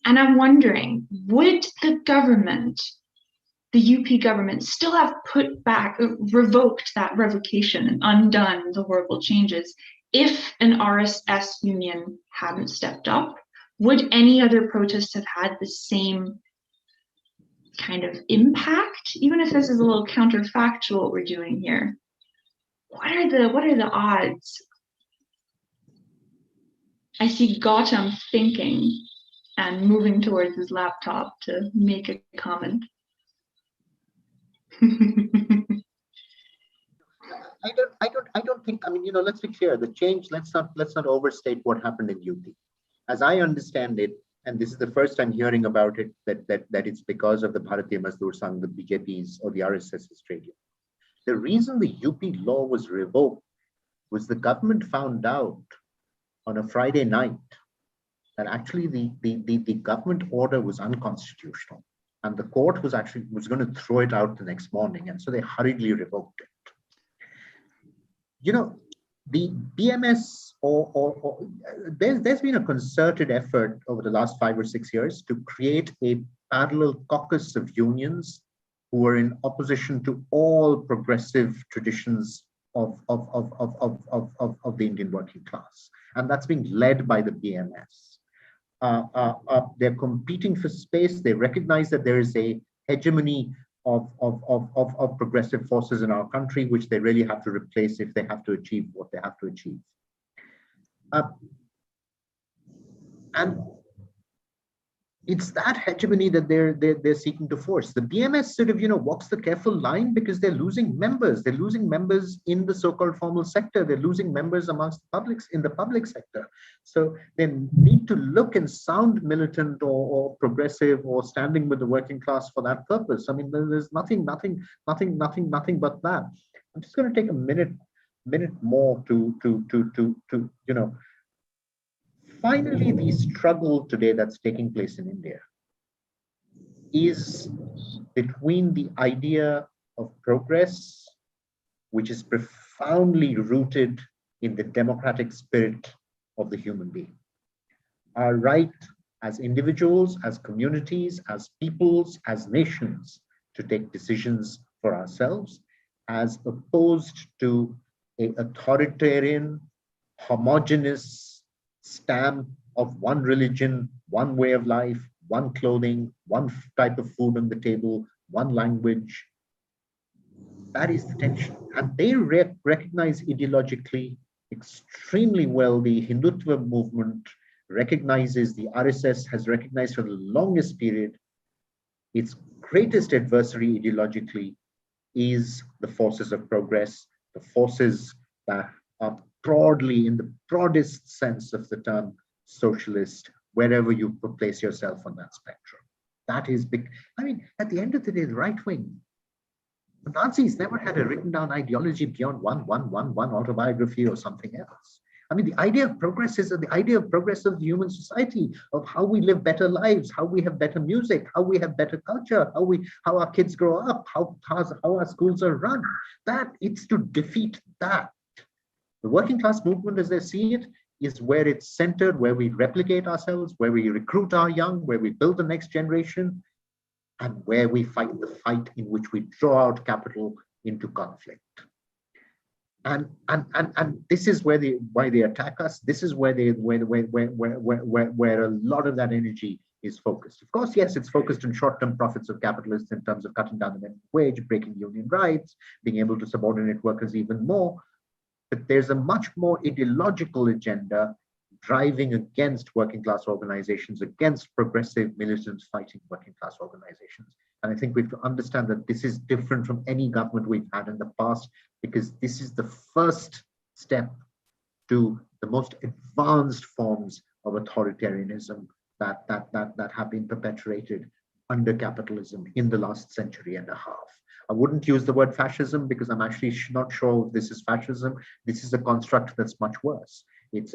And I'm wondering, would the government, the UP government, still have revoked that revocation and undone the horrible changes if an RSS union hadn't stepped up, would any other protests have had the same kind of impact? Even if this is a little counterfactual what we're doing here, what are the odds? I see Gautam thinking and moving towards his laptop to make a comment. I don't think, I mean, you know, let's be clear, the change, let's not overstate what happened in UP. As I understand it, and this is the first time hearing about it, that it's because of the Bharatiya Mazdoor Sangh, the BJP's or the RSS's trade union. The reason the UP law was revoked was the government found out on a Friday night that actually the government order was unconstitutional, and the court was going to throw it out the next morning, and so they hurriedly revoked it. You know, the BMS there's been a concerted effort over the last 5 or 6 years to create a parallel caucus of unions who are in opposition to all progressive traditions of the Indian working class, and that's being led by the BMS. They're competing for space. They recognize that there is a hegemony of progressive forces in our country, which they really have to replace if they have to achieve what they have to achieve. And it's that hegemony that they're seeking to force. The BMS sort of, you know, walks the careful line because they're losing members. They're losing members in the so-called formal sector. They're losing members amongst the publics in the public sector. So they need to look and sound militant or progressive or standing with the working class for that purpose. I mean, there's nothing but that. I'm just going to take a minute more to you know. Finally, the struggle today that's taking place in India is between the idea of progress, which is profoundly rooted in the democratic spirit of the human being. Our right as individuals, as communities, as peoples, as nations to take decisions for ourselves, as opposed to an authoritarian, homogeneous stamp of one religion, one way of life, one clothing, one type of food on the table, one language. That is the tension. And they recognize ideologically extremely well. The Hindutva movement recognizes, the RSS has recognized for the longest period, its greatest adversary ideologically is the forces of progress, the forces that are broadly, in the broadest sense of the term, socialist, wherever you place yourself on that spectrum. That is big. I mean, at the end of the day, the right wing, the Nazis never had a written down ideology beyond one autobiography or something else. I mean, the idea of progress is the idea of progress of the human society, of how we live better lives, how we have better music, how we have better culture, how our kids grow up, how our schools are run. That it's to defeat that. The working class movement, as they see it, is where it's centered, where we replicate ourselves, where we recruit our young, where we build the next generation, and where we fight the fight in which we draw out capital into conflict. And this is why they attack us. This is where a lot of that energy is focused. Of course, yes, it's focused on short-term profits of capitalists in terms of cutting down the minimum wage, breaking union rights, being able to subordinate workers even more. But there's a much more ideological agenda driving against working class organizations, against progressive militant fighting working class organizations. And I think we have to understand that this is different from any government we've had in the past, because this is the first step to the most advanced forms of authoritarianism that have been perpetuated under capitalism in the last century and a half. I wouldn't use the word fascism because I'm actually not sure if this is fascism. This is a construct that's much worse. It's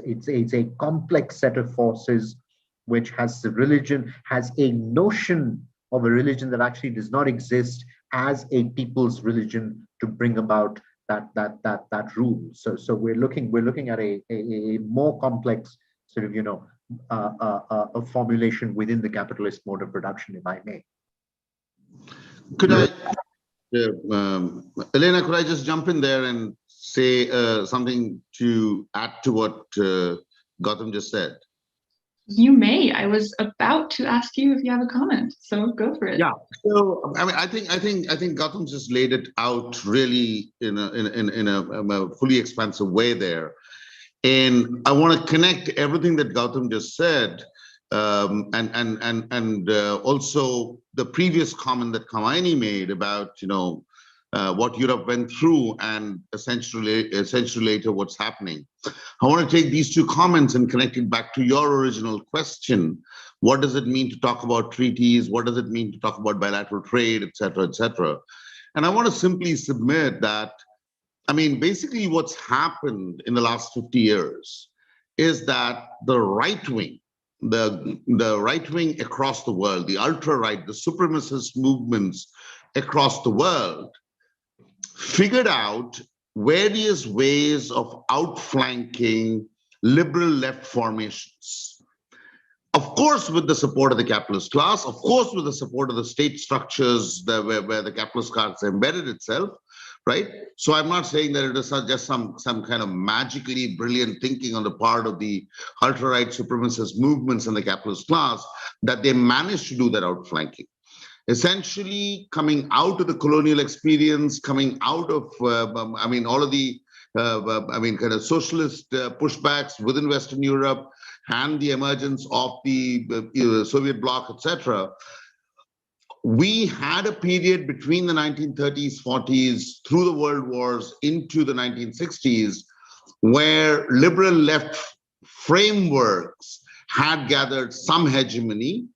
a complex set of forces which has a notion of a religion that actually does not exist as a people's religion to bring about that rule. So we're looking at a more complex sort of, you know, a formulation within the capitalist mode of production, if I may. Could I, Alena, could I just jump in there and say something to add to what Gautam just said? You may. I was about to ask you if you have a comment, so go for it. Yeah. So I mean, I think Gautam just laid it out really in a fully expansive way there, and I want to connect everything that Gautam just said, and also the previous comment that Kamayani made about what Europe went through and essentially later what's happening. I want to take these two comments and connect it back to your original question. What does it mean to talk about treaties? What does it mean to talk about bilateral trade, et cetera, et cetera? And I want to simply submit that, I mean, basically what's happened in the last 50 years is that the right wing, the right wing across the world, the ultra-right, the supremacist movements across the world, figured out various ways of outflanking liberal left formations. Of course, with the support of the capitalist class, of course, with the support of the state structures where the capitalist class embedded itself, right? So I'm not saying that it is just some kind of magically brilliant thinking on the part of the ultra-right supremacist movements and the capitalist class that they managed to do that outflanking. Essentially coming out of the colonial experience, coming out of, I mean, all of the, kind of socialist pushbacks within Western Europe and the emergence of the Soviet bloc, etc. We had a period between the 1930s, 40s, through the world wars into the 1960s, where liberal left frameworks had gathered some hegemony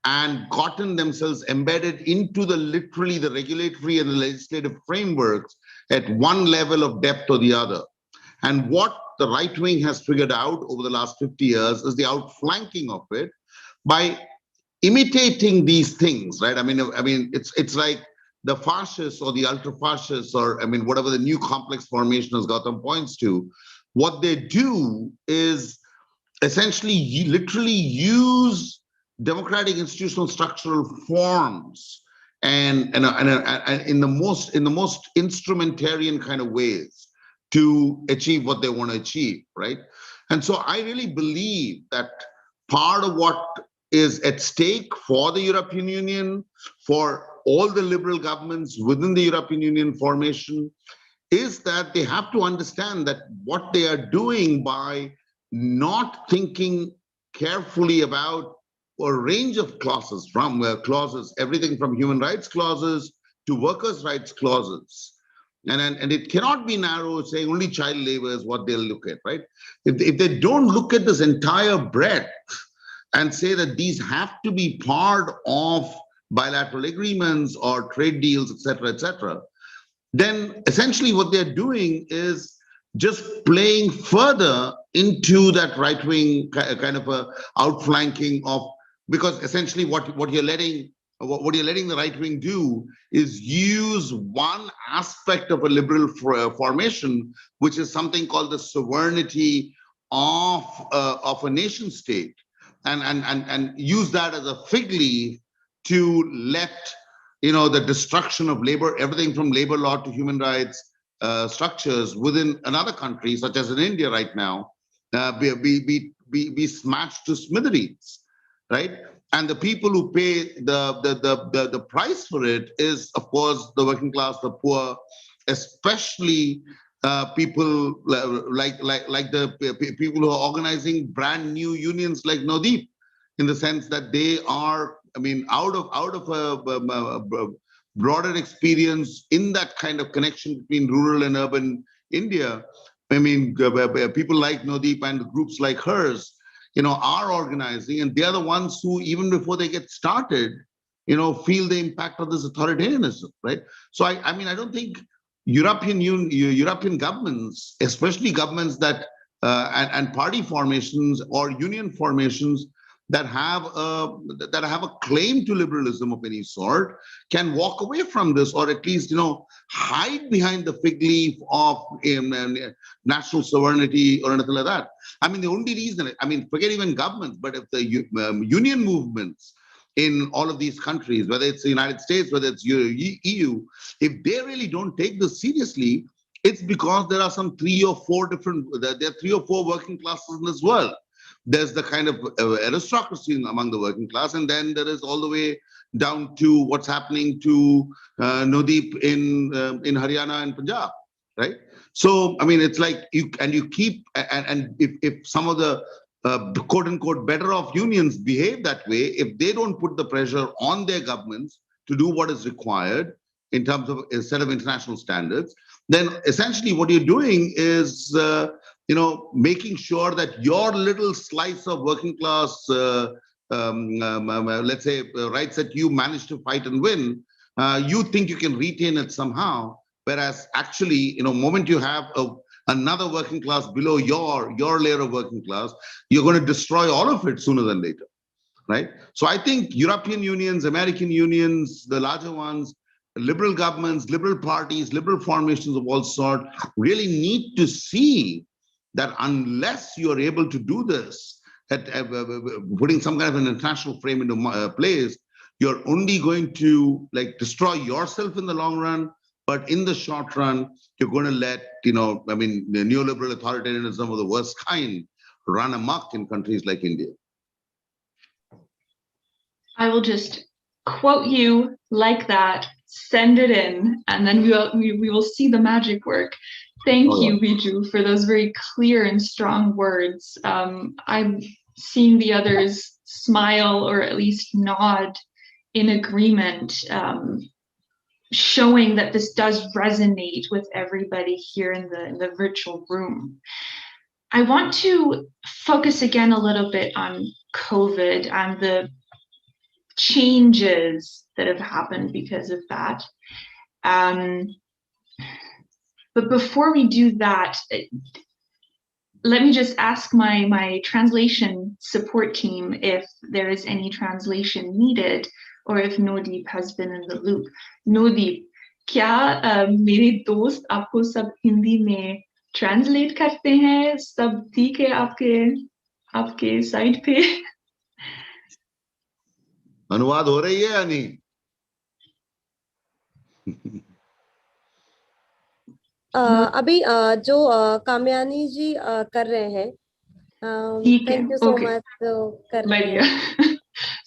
and gotten themselves embedded into literally the regulatory and the legislative frameworks at one level of depth or the other. And what the right wing has figured out over the last 50 years is the outflanking of it by imitating these things, right? I mean, it's like the fascists or the ultra-fascists, or I mean, whatever the new complex formation as Gautam points to, what they do is essentially literally use democratic institutional structural forms and in the most instrumentarian kind of ways to achieve what they want to achieve, right? And so I really believe that part of what is at stake for the European Union, for all the liberal governments within the European Union formation, is that they have to understand that what they are doing by not thinking carefully about a range of clauses, from everything from human rights clauses to workers' rights clauses. And it cannot be narrow, saying only child labor is what they'll look at, right? If they don't look at this entire breadth and say that these have to be part of bilateral agreements or trade deals, et cetera, then essentially what they're doing is just playing further into that right-wing kind of a outflanking of, because essentially what you're letting the right wing do is use one aspect of a liberal formation, which is something called the sovereignty of a nation state, and use that as a fig leaf to let the destruction of labor, everything from labor law to human rights structures within another country, such as in India right now, be smashed to smithereens, right? And the people who pay the price for it is, of course, the working class, the poor, especially people like the people who are organizing brand new unions like Nodeep, in the sense that they are, I mean, out of a broader experience in that kind of connection between rural and urban India. I mean, people like Nodeep and groups like hers, are organizing, and they're the ones who, even before they get started, feel the impact of this authoritarianism, right? So I mean, I don't think European governments, especially governments that and party formations or union formations that have a claim to liberalism of any sort, can walk away from this, or at least hide behind the fig leaf of national sovereignty or anything like that. I mean, the only reason, I mean, forget even governments, but if the union movements in all of these countries, whether it's the United States, whether it's EU, if they really don't take this seriously, It's because there are some there are 3 or 4 working classes in this world. There's the kind of aristocracy among the working class, and then there is all the way down to what's happening to Nodeep in Haryana and Punjab, right? So, I mean, it's like you keep, and if some of the quote unquote better off unions behave that way, if they don't put the pressure on their governments to do what is required in terms of a set of international standards, then essentially what you're doing is, making sure that your little slice of working class, let's say, rights that you managed to fight and win, you think you can retain it somehow. Whereas actually, moment you have another working class below your layer of working class, you're going to destroy all of it sooner than later, right? So I think European unions, American unions, the larger ones, liberal governments, liberal parties, liberal formations of all sorts really need to see that unless you're able to do this, putting some kind of an international frame into place, you're only going to destroy yourself in the long run. But in the short run, you're going to let, the neoliberal authoritarianism of the worst kind run amok in countries like India. I will just quote you like that, send it in, and then we will see the magic work. Thank you, Biju, for those very clear and strong words. I'm seeing the others smile or at least nod in agreement, showing that this does resonate with everybody here in the virtual room. I want to focus again a little bit on COVID and the changes that have happened because of that. But before we do that, let me just ask my translation support team if there is any translation needed, or if Nodeep has been in the loop. Nodeep, क्या मेरे दोस्त आपको सब हिंदी में translate करते हैं? सब ठीक है आपके साइड पे? अनुवाद हो रही है या नहीं? अभी जो कामयानी जी कर रहे हैं, थैंक यू सो मच कर रहे हैं।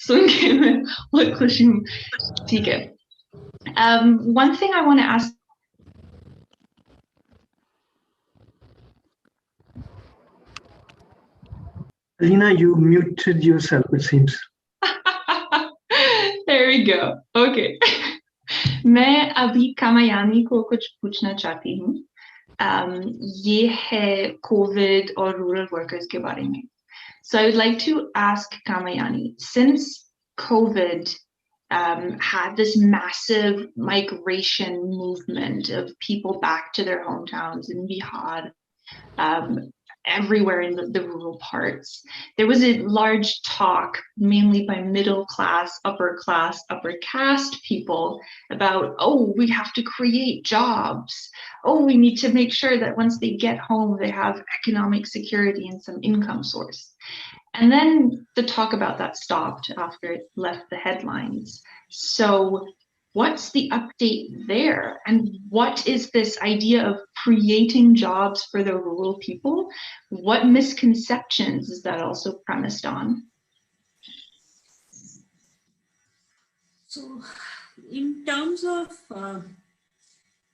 सुन के मैं बहुत खुशी हूँ। ठीक है। One thing I want to ask. Alena, you muted yourself, it seems. There we go. Okay. मैं अभी कामयानी को कुछ पूछना चाहती हूँ। ये है COVID और rural workers के बारे में. So I would like to ask Kamayani, since COVID had this massive migration movement of people back to their hometowns in Bihar, everywhere in the rural parts, there was a large talk, mainly by middle class, upper caste people about, oh, we have to create jobs. Oh, we need to make sure that once they get home, they have economic security and some income source. And then the talk about that stopped after it left the headlines. So what's the update there? And what is this idea of creating jobs for the rural people? What misconceptions is that also premised on? So in terms of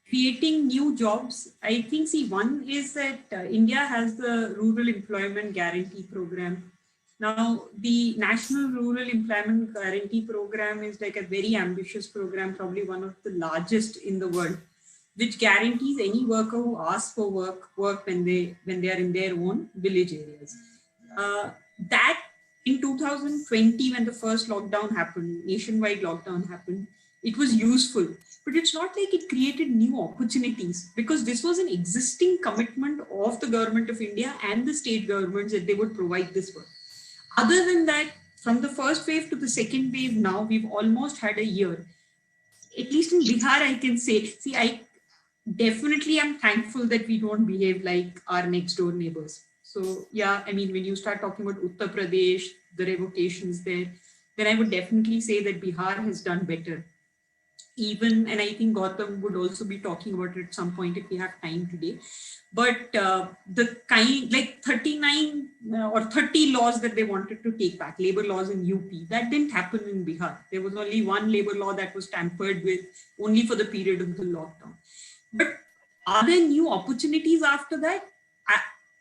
creating new jobs, I think, one is that India has the Rural Employment Guarantee Program. Now, the National Rural Employment Guarantee Program is like a very ambitious program, probably one of the largest in the world, which guarantees any worker who asks for work when they are in their own village areas. That in 2020, when the first lockdown happened, nationwide lockdown happened, it was useful, but it's not like it created new opportunities, because this was an existing commitment of the government of India and the state governments that they would provide this work. Other than that, from the first wave to the second wave now, we've almost had a year. At least in Bihar, I can say, I definitely am thankful that we don't behave like our next door neighbors. So yeah, I mean, when you start talking about Uttar Pradesh, the revocations there, then I would definitely say that Bihar has done better. even, and I think Gautam would also be talking about it at some point if we have time today, but the kind, like 39 or 30 laws that they wanted to take back, labor laws in UP, that didn't happen in Bihar. There was only one labor law that was tampered with only for the period of the lockdown. But are there new opportunities after that?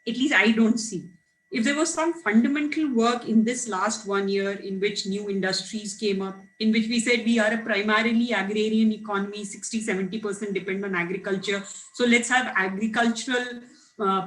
At least I don't see. If there was some fundamental work in this last 1 year in which new industries came up, in which we said we are a primarily agrarian economy, 60-70% depend on agriculture. So let's have agricultural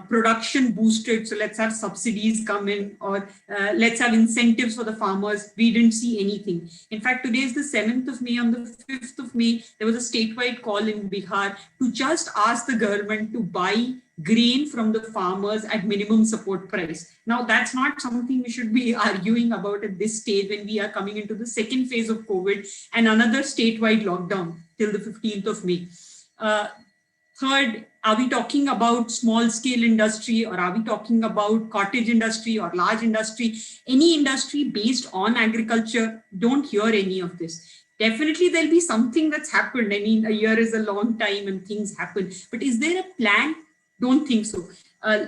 production boosted. So let's have subsidies come in, or let's have incentives for the farmers. We didn't see anything. In fact, today is the 7th of May. On the 5th of May, there was a statewide call in Bihar to just ask the government to buy grain from the farmers at minimum support price. Now, that's not something we should be arguing about at this stage when we are coming into the second phase of COVID and another statewide lockdown till the 15th of May. Third, are we talking about small scale industry, or are we talking about cottage industry or large industry? Any industry based on agriculture, don't hear any of this. Definitely there'll be something that's happened. I mean, a year is a long time and things happen, but is there a plan? Don't think so.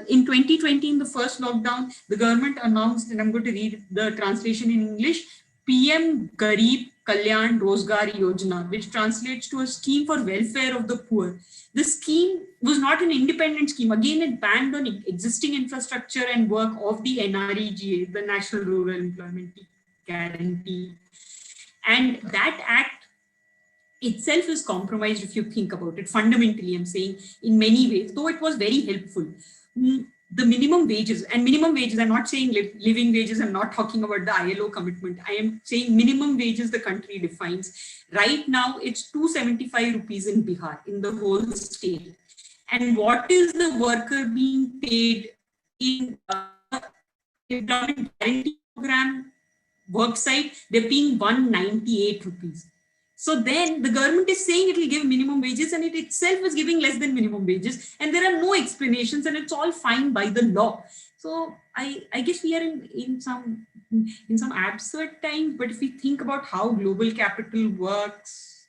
In 2020, in the first lockdown, the government announced, and I'm going to read the translation in English, PM Garib Kalyan Rozgar Yojana, which translates to a scheme for welfare of the poor. The scheme was not an independent scheme. Again, it banned on existing infrastructure and work of the NREGA, the National Rural Employment Guarantee. And that act itself is compromised if you think about it. Fundamentally, I'm saying, in many ways, though it was very helpful. The minimum wages, and minimum wages, I'm not saying living wages, I'm not talking about the ILO commitment. I am saying minimum wages the country defines. Right now, it's 275 rupees in Bihar, in the whole state. And what is the worker being paid in employment guarantee program work site? They're paying 198 rupees. So then the government is saying it will give minimum wages, and it itself is giving less than minimum wages, and there are no explanations, and it's all fine by the law. So I guess we are in some absurd times, but if we think about how global capital works,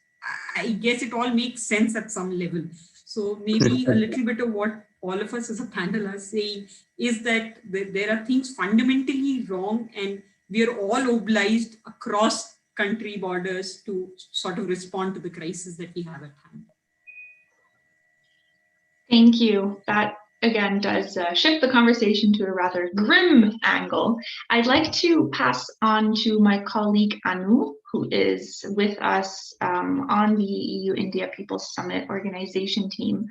I guess it all makes sense at some level. So maybe a little bit of what all of us as a panel are saying is that there are things fundamentally wrong, and we are all obliged across country borders to sort of respond to the crisis that we have at hand. Thank you. That again does shift the conversation to a rather grim angle. I'd like to pass on to my colleague Anu, who is with us on the EU India People's Summit organization team.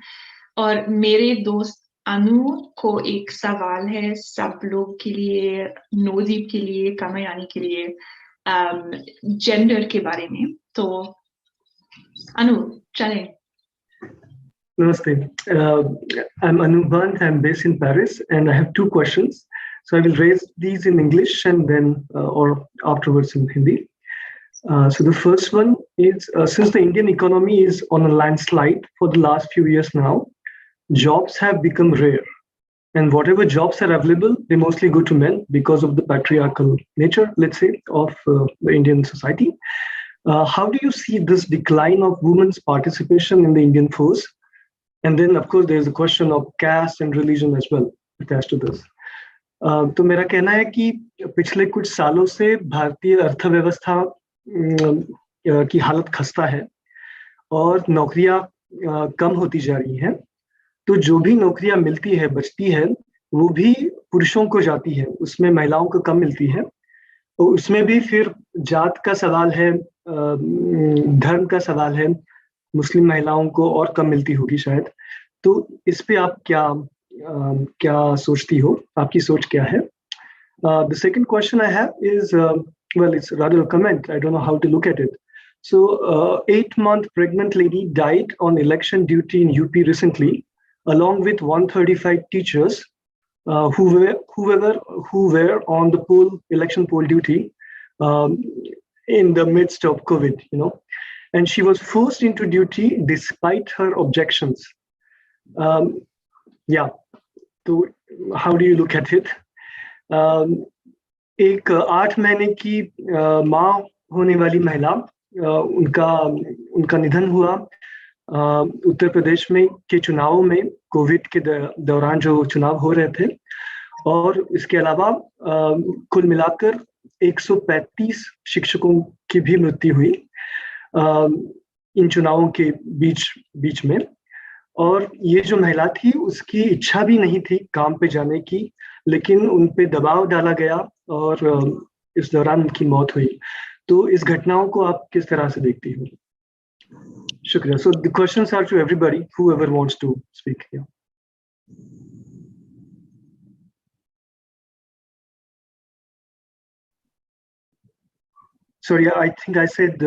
और मेरे दोस्त अनु को एक सवाल है सब लोग के लिए, नोदीप के लिए, कामयानी के लिए, जेंडर के बारे में. तो अनु, चलें. Namaste. I'm Anu Bant. I'm based in Paris, and I have two questions. So I will raise these in English and then, or afterwards in Hindi. So the first one is, since the Indian economy is on a landslide for the last few years now, jobs have become rare. And whatever jobs are available, they mostly go to men because of the patriarchal nature, let's say, of the Indian society. How do you see this decline of women's participation in the Indian force? And then, of course, there's a question of caste and religion as well attached to this. तो मेरा कहना है कि पिछले कुछ सालों से भारतीय अर्थव्यवस्था की हालत खस्ता है और नौकरियां कम होती जा रही हैं. तो जो भी नौकरियां मिलती है, बचती है, वो भी पुरुषों को जाती है, उसमें महिलाओं को कम मिलती है. और उसमें भी फिर जात का सवाल है, धर्म का सवाल है, मुस्लिम महिलाओं को और कम मिलती होगी शायद. तो इस पे आप क्या सोचती हो, आपकी सोच क्या है? The second question I have is, well, it's rather a comment. I don't know how to look at it. So 8-month pregnant lady died on election duty in UP recently, along with 135 teachers who were on the election poll duty in the midst of COVID, and she was forced into duty despite her objections. So how do you look at it? एक 8 महीने की माँ होने वाली महिला उनका निधन हुआ उत्तर प्रदेश में के चुनावों में, कोविड के दौरान जो चुनाव हो रहे थे। और इसके अलावा कुल मिलाकर 135 शिक्षकों की भी मृत्यु हुई इन चुनावों के बीच में। और ये जो महिला थी उसकी इच्छा भी नहीं थी काम पे जाने की, लेकिन उन पे दबाव डाला गया और इस दौरान उनकी मौत हुई। तो इस घटनाओं को आप किस तरह से देखती हो? शुक्रिया। So the questions are to everybody, whoever wants to speak here. Sorry, I think I said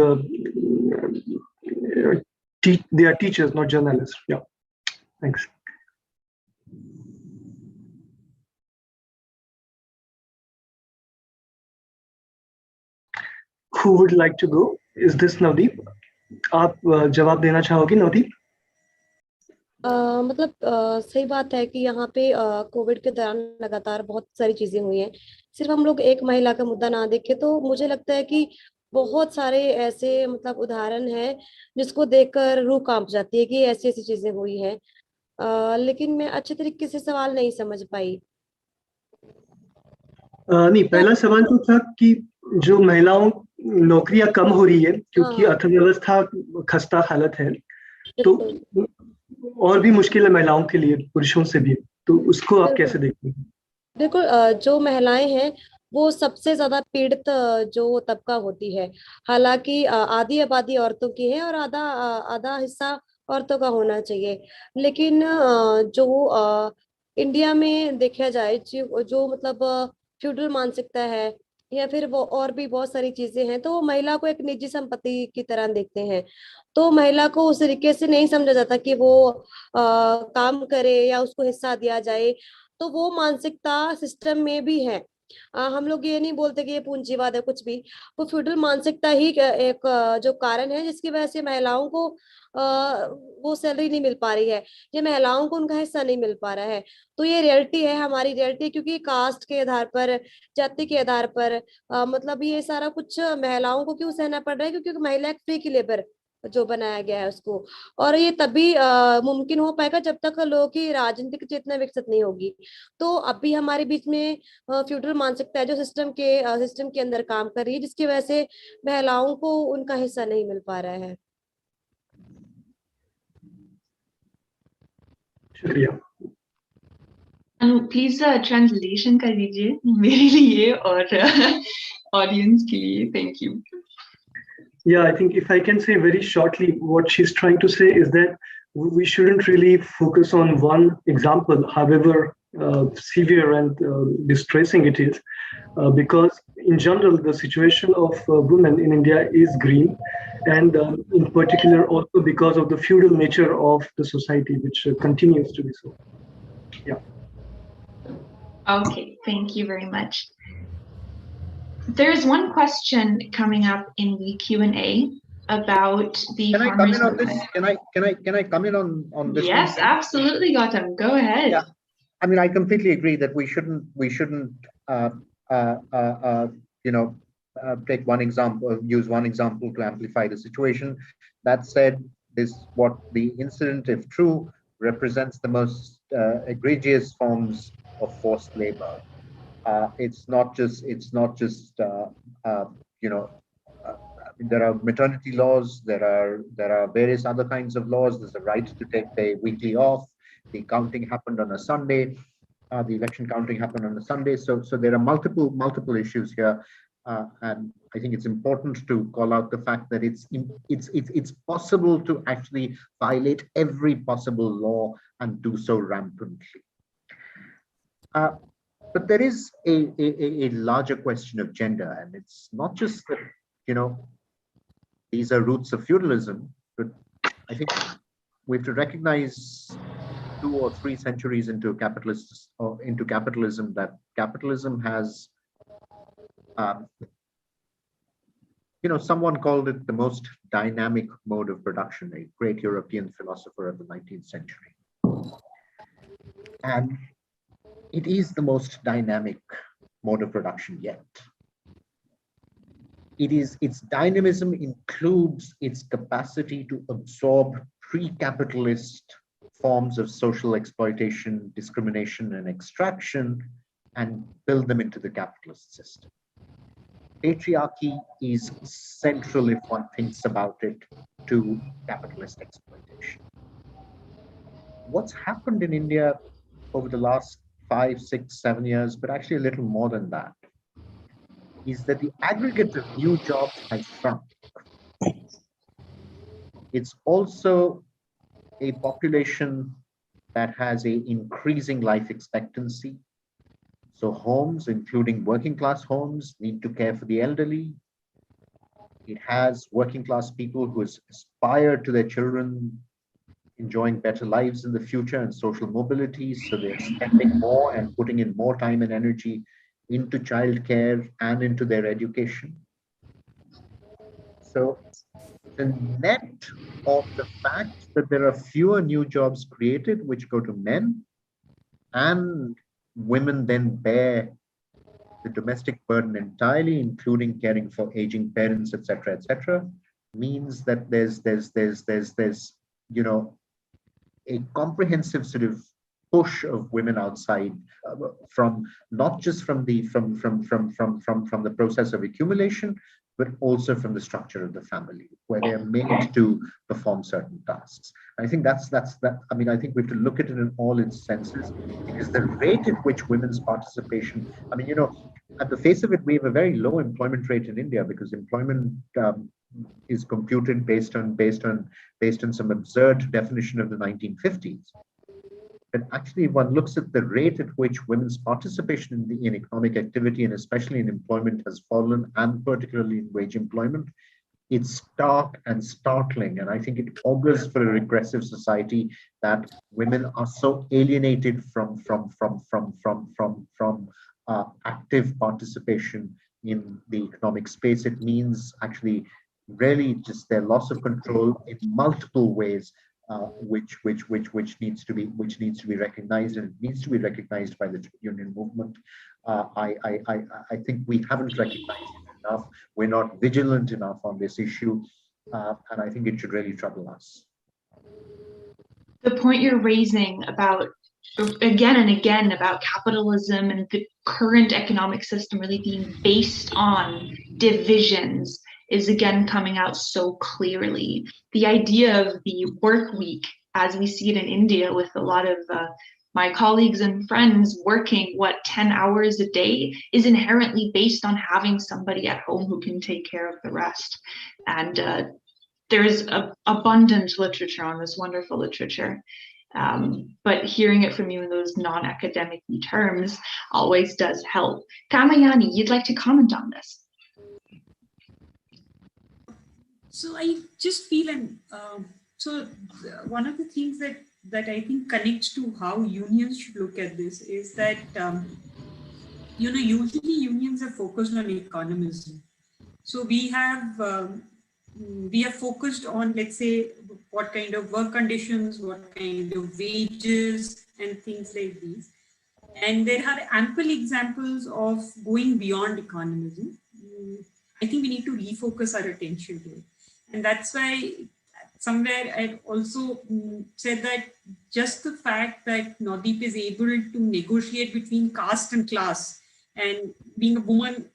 they are teachers, not journalists. Yeah, thanks. Who would like to go? Is this Nodeep? आप जवाब देना चाहोगी नवदीप? मतलब सही बात है कि यहाँ पे कोविड के दौरान लगातार बहुत सारी चीजें हुई हैं। सिर्फ हम लोग एक महिला का मुद्दा ना देखें तो मुझे लगता है कि बहुत सारे ऐसे मतलब उदाहरण हैं जिसको देखकर रूह कांप जाती है कि ऐसी ऐसी चीजें हुई हैं। लेकिन मैं अच्छे तरीके से सवाल नहीं समझ पाई। नहीं, पहला सवाल तो था कि जो महिलाओं नौकरियां कम हो रही है क्योंकि अर्थव्यवस्था खस्ता हालत है, तो और भी मुश्किल है महिलाओं के लिए पुरुषों से भी, तो उसको आप कैसे देखते हैं? देखो, जो महिलाएं हैं वो सबसे ज्यादा पीड़ित जो तबका होती है। हालांकि आधी आबादी औरतों की है और आधा हिस्सा औरतों का होना चाहिए, लेकिन जो इंडिया में देखा जाए जो मतलब फ्यूडल मानसिकता है या फिर वो और भी बहुत सारी चीजें हैं, तो वो महिला को एक निजी संपत्ति की तरह देखते हैं। तो महिला को उस तरीके से नहीं समझा जाता कि वो काम करे या उसको हिस्सा दिया जाए। तो वो मानसिकता सिस्टम में भी है। हम लोग ये नहीं बोलते कि ये पूंजीवाद है, कुछ भी। वो फ्यूडल मानसिकता ही एक जो कारण है जिसकी वजह से महिलाओं को वो सैलरी नहीं मिल पा रही है, ये महिलाओं को उनका हिस्सा नहीं मिल पा रहा है। तो ये रियलिटी है, हमारी रियलिटी, क्योंकि कास्ट के आधार पर, जाति के आधार पर मतलब ये सारा कुछ महिलाओं को क्यों सहना पड़ रहा है? क्योंकि महिला एक फ्री की लेबर जो बनाया गया है उसको। और ये तभी मुमकिन हो पाएगा जब तक लोगों की राजनीतिक चेतना विकसित नहीं होगी। तो अभी हमारे बीच में फ्यूडल मानसिकता है जो सिस्टम के अंदर काम कर रही है, जिसकी वजह से महिलाओं को उनका हिस्सा नहीं मिल पा रहा है। शुक्रिया। प्लीज ट्रांसलेशन कर दीजिए मेरे लिए और ऑडियंस के लिए। Thank you. Yeah, I think if I can say very shortly, what she's trying to say is that we shouldn't really focus on one example, however severe and distressing it is, because in general, the situation of women in India is green, and in particular also because of the feudal nature of the society, which continues to be so. Yeah. Okay, thank you very much. There's one question coming up in the Q&A about the Can I come farmers in on this? movement. Can I come in on this? Yes, one? absolutely, Gautam. Go ahead. Yeah, I mean, I completely agree that we shouldn't take one example, use one example to amplify the situation. That said, what the incident, if true, represents the most egregious forms of forced labor. It's not just there are maternity laws, there are various other kinds of laws. There's a right to take a weekly off. The counting happened on a Sunday. The election counting happened on a Sunday. So there are multiple issues here, and I think it's important to call out the fact that it's possible to actually violate every possible law and do so rampantly. But there is a larger question of gender, and it's not just that, these are roots of feudalism, but I think we have to recognize 2 or 3 centuries into capitalism that capitalism has, someone called it the most dynamic mode of production, a great European philosopher of the 19th century. And it is the most dynamic mode of production yet. its dynamism includes its capacity to absorb pre-capitalist forms of social exploitation, discrimination, and extraction, and build them into the capitalist system. Patriarchy is central, if one thinks about it, to capitalist exploitation. What's happened in India over the last 5, 6, 7 years, but actually a little more than that, is that the aggregate of new jobs has shrunk. It's also a population that has an increasing life expectancy. So homes, including working class homes, need to care for the elderly. It has working class people who aspire to their children enjoying better lives in the future and social mobility. So they're spending more and putting in more time and energy into childcare and into their education. So the net of the fact that there are fewer new jobs created, which go to men, and women then bear the domestic burden entirely, including caring for aging parents, etc., means that there's a comprehensive sort of push of women outside from not just from the process of accumulation, but also from the structure of the family, where they are made to perform certain tasks. I think that's that. I mean, I think we have to look at it in all its senses, because the rate at which women's participation, I mean, at the face of it, we have a very low employment rate in India, because employment is computed based on some absurd definition of the 1950s. But actually, if one looks at the rate at which women's participation in economic activity, and especially in employment, has fallen, and particularly in wage employment, it's stark and startling. And I think it augurs for a regressive society that women are so alienated from active participation in the economic space. It means actually really just their loss of control in multiple ways, which needs to be recognized, and it needs to be recognized by the trade union movement. I think we haven't recognized it enough. We're not vigilant enough on this issue, and I think it should really trouble us. The point you're raising about again and again about capitalism and the current economic system really being based on divisions is again coming out so clearly. The idea of the work week, as we see it in India with a lot of my colleagues and friends working 10 hours a day, is inherently based on having somebody at home who can take care of the rest. And there's abundant literature on this, wonderful literature. But hearing it from you in those non-academic terms always does help. Kamayani, you'd like to comment on this? So I just feel, and one of the things that I think connects to how unions should look at this is that, usually unions are focused on economism. So we are focused on, let's say, what kind of work conditions, what kind of wages, and things like these. And there are ample examples of going beyond economism. I think we need to refocus our attention to it. And that's why somewhere I also said that just the fact that Nodeep is able to negotiate between caste and class, and being a woman,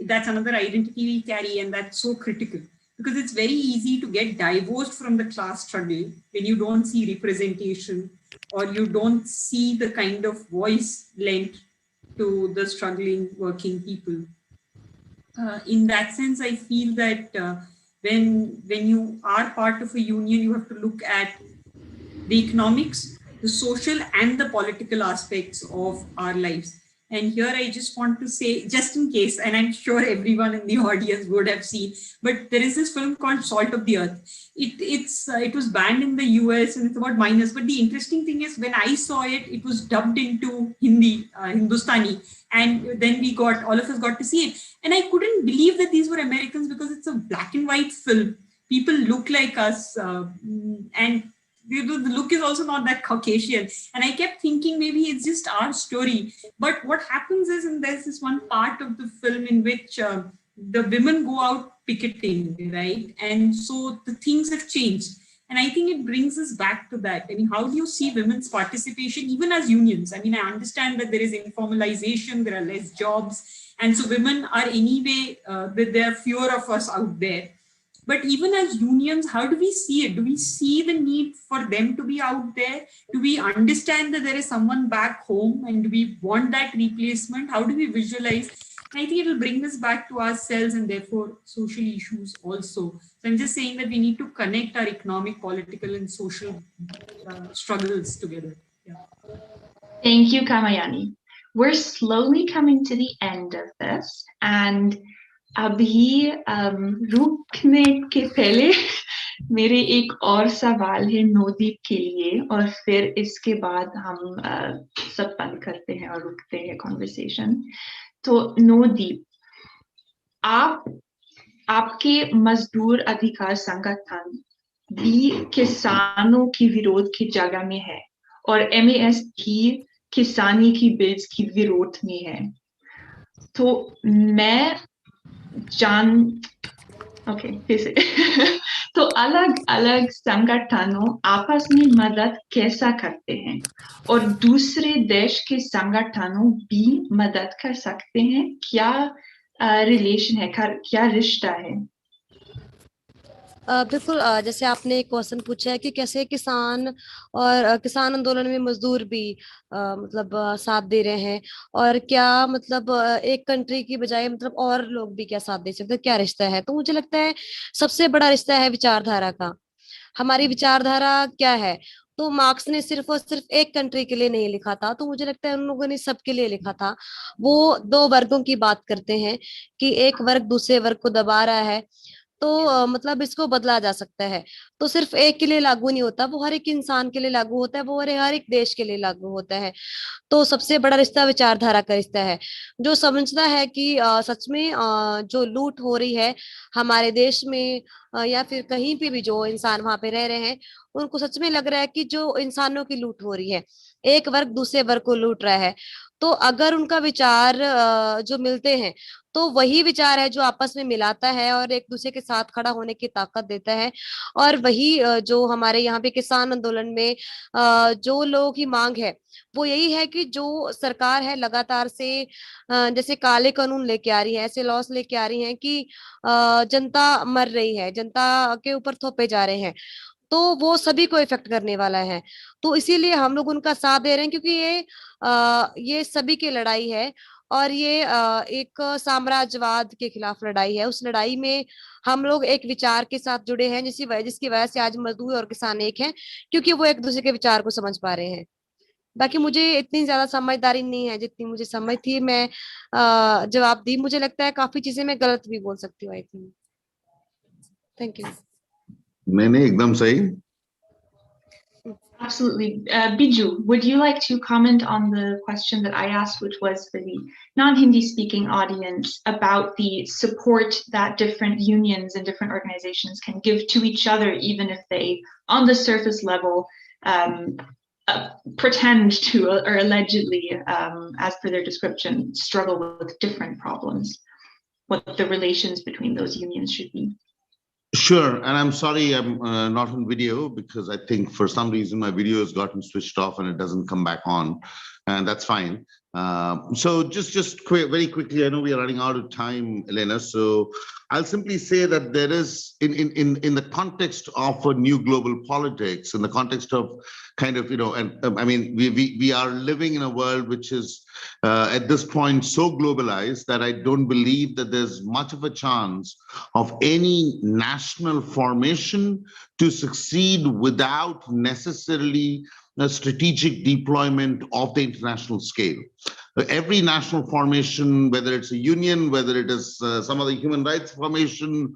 that's another identity we carry, and that's so critical. Because it's very easy to get divorced from the class struggle when you don't see representation, or you don't see the kind of voice lent to the struggling working people. In that sense, I feel that when you are part of a union, you have to look at the economics, the social and the political aspects of our lives. And here I just want to say, just in case, and I'm sure everyone in the audience would have seen, but there is this film called Salt of the Earth. It was banned in the US, and it's about miners. But the interesting thing is, when I saw it, it was dubbed into Hindi, Hindustani. And then all of us got to see it. And I couldn't believe that these were Americans, because it's a black and white film. People look like us, and the look is also not that Caucasian. And I kept thinking maybe it's just our story. But what happens is, and there's this one part of the film in which the women go out picketing, right? And so the things have changed. And I think it brings us back to that. I mean, how do you see women's participation, even as unions? I mean, I understand that there is informalization, there are less jobs. And so women are anyway, with their fear of us out there. But even as unions, how do we see it? Do we see the need for them to be out there? Do we understand that there is someone back home and do we want that replacement? How do we visualize? I think it will bring us back to ourselves and therefore social issues also. So I'm just saying that we need to connect our economic, political and social struggles together. Yeah. Thank you, Kamayani. We're slowly coming to the end of this, and अभी रुकने के पहले मेरे एक और सवाल है नोदीप के लिए, और फिर इसके बाद हम सब बंद करते हैं और रुकते हैं कॉन्वर्सेशन. तो नोदीप, आपके मजदूर अधिकार संगठन भी किसानों की विरोध की जगह में है और MAS भी किसानी की बिल्स की विरोध में है. तो मैं तो अलग अलग संगठनों आपस में मदद कैसा करते हैं और दूसरे देश के संगठनों भी मदद कर सकते हैं? क्या रिलेशन है, क्या रिश्ता है? बिल्कुल, जैसे आपने एक क्वेश्चन पूछा है कि कैसे किसान और किसान आंदोलन में मजदूर भी मतलब साथ दे रहे हैं, और क्या मतलब एक कंट्री की बजाय मतलब और लोग भी क्या साथ दे सकते हैं, क्या रिश्ता है? तो मुझे लगता है सबसे बड़ा रिश्ता है विचारधारा का. हमारी विचारधारा क्या है? तो मार्क्स ने सिर्फ और सिर्फ एक कंट्री के लिए नहीं लिखा था, तो मुझे लगता है उन लोगों ने सबके लिए लिखा था. वो दो वर्गों की बात करते हैं कि एक वर्ग दूसरे वर्ग को दबा रहा है, तो मतलब इसको बदला जा सकता है. तो सिर्फ एक के लिए लागू नहीं होता, वो हर एक इंसान के लिए लागू होता है, वो हर एक देश के लिए लागू होता है. तो सबसे बड़ा रिश्ता विचारधारा का रिश्ता है. जो समझता है कि सच में जो लूट हो रही है हमारे देश में या फिर कहीं पे भी जो इंसान वहां पे रह रहे हैं, उनको सच में लग रहा है कि जो इंसानों की लूट हो रही है, एक वर्ग दूसरे वर्ग को लूट रहा है, तो अगर उनका विचार जो मिलते हैं, तो वही विचार है जो आपस में मिलाता है और एक दूसरे के साथ खड़ा होने की ताकत देता है. और वही जो हमारे यहाँ पे किसान आंदोलन में जो लोगों की मांग है, वो यही है कि जो सरकार है लगातार से जैसे काले कानून लेके आ रही है, ऐसे लॉस लेके आ रही है कि जनता मर रही है, जनता के ऊपर थोपे जा रहे हैं, तो वो सभी को इफेक्ट करने वाला है. तो इसीलिए हम लोग उनका साथ दे रहे हैं, क्योंकि ये सभी की लड़ाई है और ये एक साम्राज्यवाद के खिलाफ लड़ाई है. उस लड़ाई में हम लोग एक विचार के साथ जुड़े हैं, जिसकी वजह से आज मजदूर और किसान एक हैं, क्योंकि वो एक दूसरे के विचार को समझ पा रहे हैं. बाकी मुझे इतनी ज्यादा समझदारी नहीं है, जितनी मुझे समझ थी मैं जवाब दी. मुझे लगता है काफी चीजें मैं गलत भी बोल सकती हूँ. I think. Thank you. नहीं, एकदम सही. Absolutely. Biju, would you like to comment on the question that I asked, which was for the non-Hindi speaking audience, about the support that different unions and different organizations can give to each other, even if they, on the surface level, pretend to, or allegedly, as per their description, struggle with different problems, what the relations between those unions should be? Sure, and I'm sorry I'm not on video because I think for some reason my video has gotten switched off and it doesn't come back on, and that's fine. So just very quickly, I know we are running out of time, Alena, so I'll simply say that there is, in the context of a new global politics, in the context of kind of, and I mean, we are living in a world which is at this point so globalized that I don't believe that there's much of a chance of any national formation to succeed without necessarily a strategic deployment of the international scale. Every national formation, whether it's a union, whether it is some other human rights formation,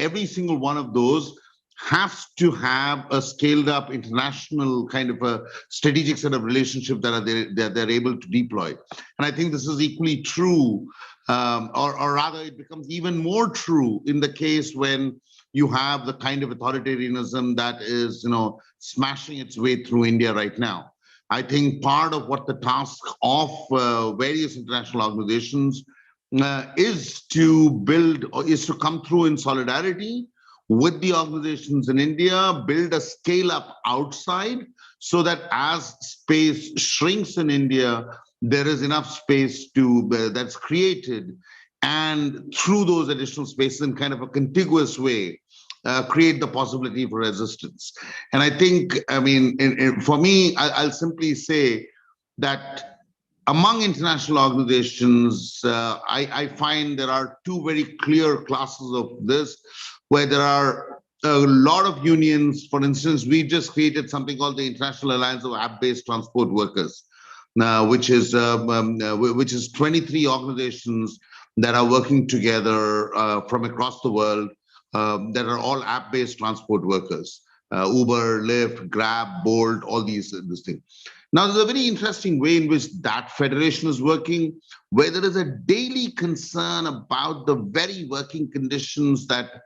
every single one of those has to have a scaled up international kind of a strategic set of relationship that they're able to deploy. And I think this is equally true, or rather it becomes even more true in the case when you have the kind of authoritarianism that is, smashing its way through India right now. I think part of what the task of various international organizations, is to build or is to come through in solidarity with the organizations in India, build a scale up outside so that as space shrinks in India, there is enough space to that's created, and through those additional spaces in kind of a contiguous way, create the possibility for resistance. And I think, I mean, for me, I'll simply say that among international organizations, I find there are two very clear classes of this, where there are a lot of unions. For instance, we just created something called the International Alliance of App-Based Transport Workers, which is 23 organizations that are working together from across the world that are all app-based transport workers. Uber, Lyft, Grab, Bolt, all these things. Now, there's a very interesting way in which that federation is working, where there is a daily concern about the very working conditions that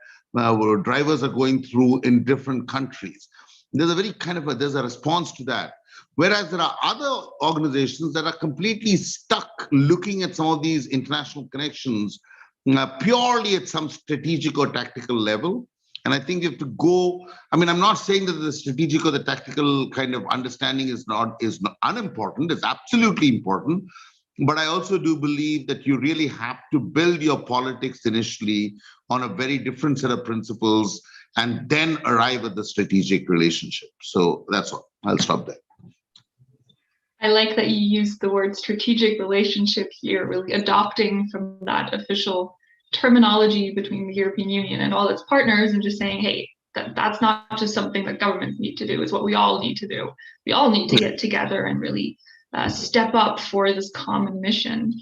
drivers are going through in different countries. There's a very there's a response to that. Whereas there are other organizations that are completely stuck looking at some of these international connections purely at some strategic or tactical level. And I think you have to go, I mean, I'm not saying that the strategic or the tactical kind of understanding is not unimportant, it's absolutely important. But I also do believe that you really have to build your politics initially on a very different set of principles and then arrive at the strategic relationship. So that's all. I'll stop there. I like that you used the word strategic relationship here, really adopting from that official terminology between the European Union and all its partners, and just saying, hey, that's not just something that governments need to do, it's what we all need to do. We all need to get together and really step up for this common mission.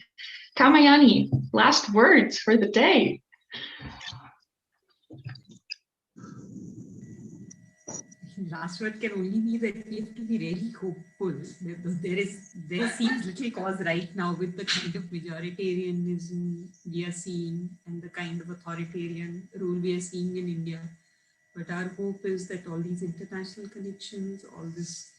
Kamayani, last words for the day. Last word can only be that we have to be really hopeful. There seems little cause right now with the kind of majoritarianism we are seeing and the kind of authoritarian rule we are seeing in India. But our hope is that all these international connections, all this,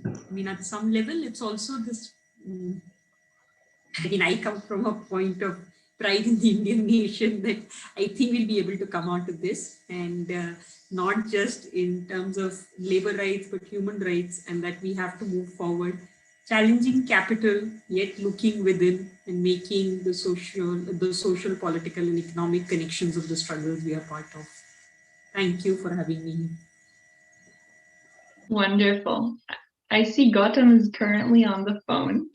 I mean, at some level, it's also this, I mean, I come from a point of pride in the Indian nation that I think we'll be able to come out of this, and not just in terms of labor rights, but human rights, and that we have to move forward, challenging capital, yet looking within and making the social, political, and economic connections of the struggles we are part of. Thank you for having me. Wonderful. I see Gautam is currently on the phone.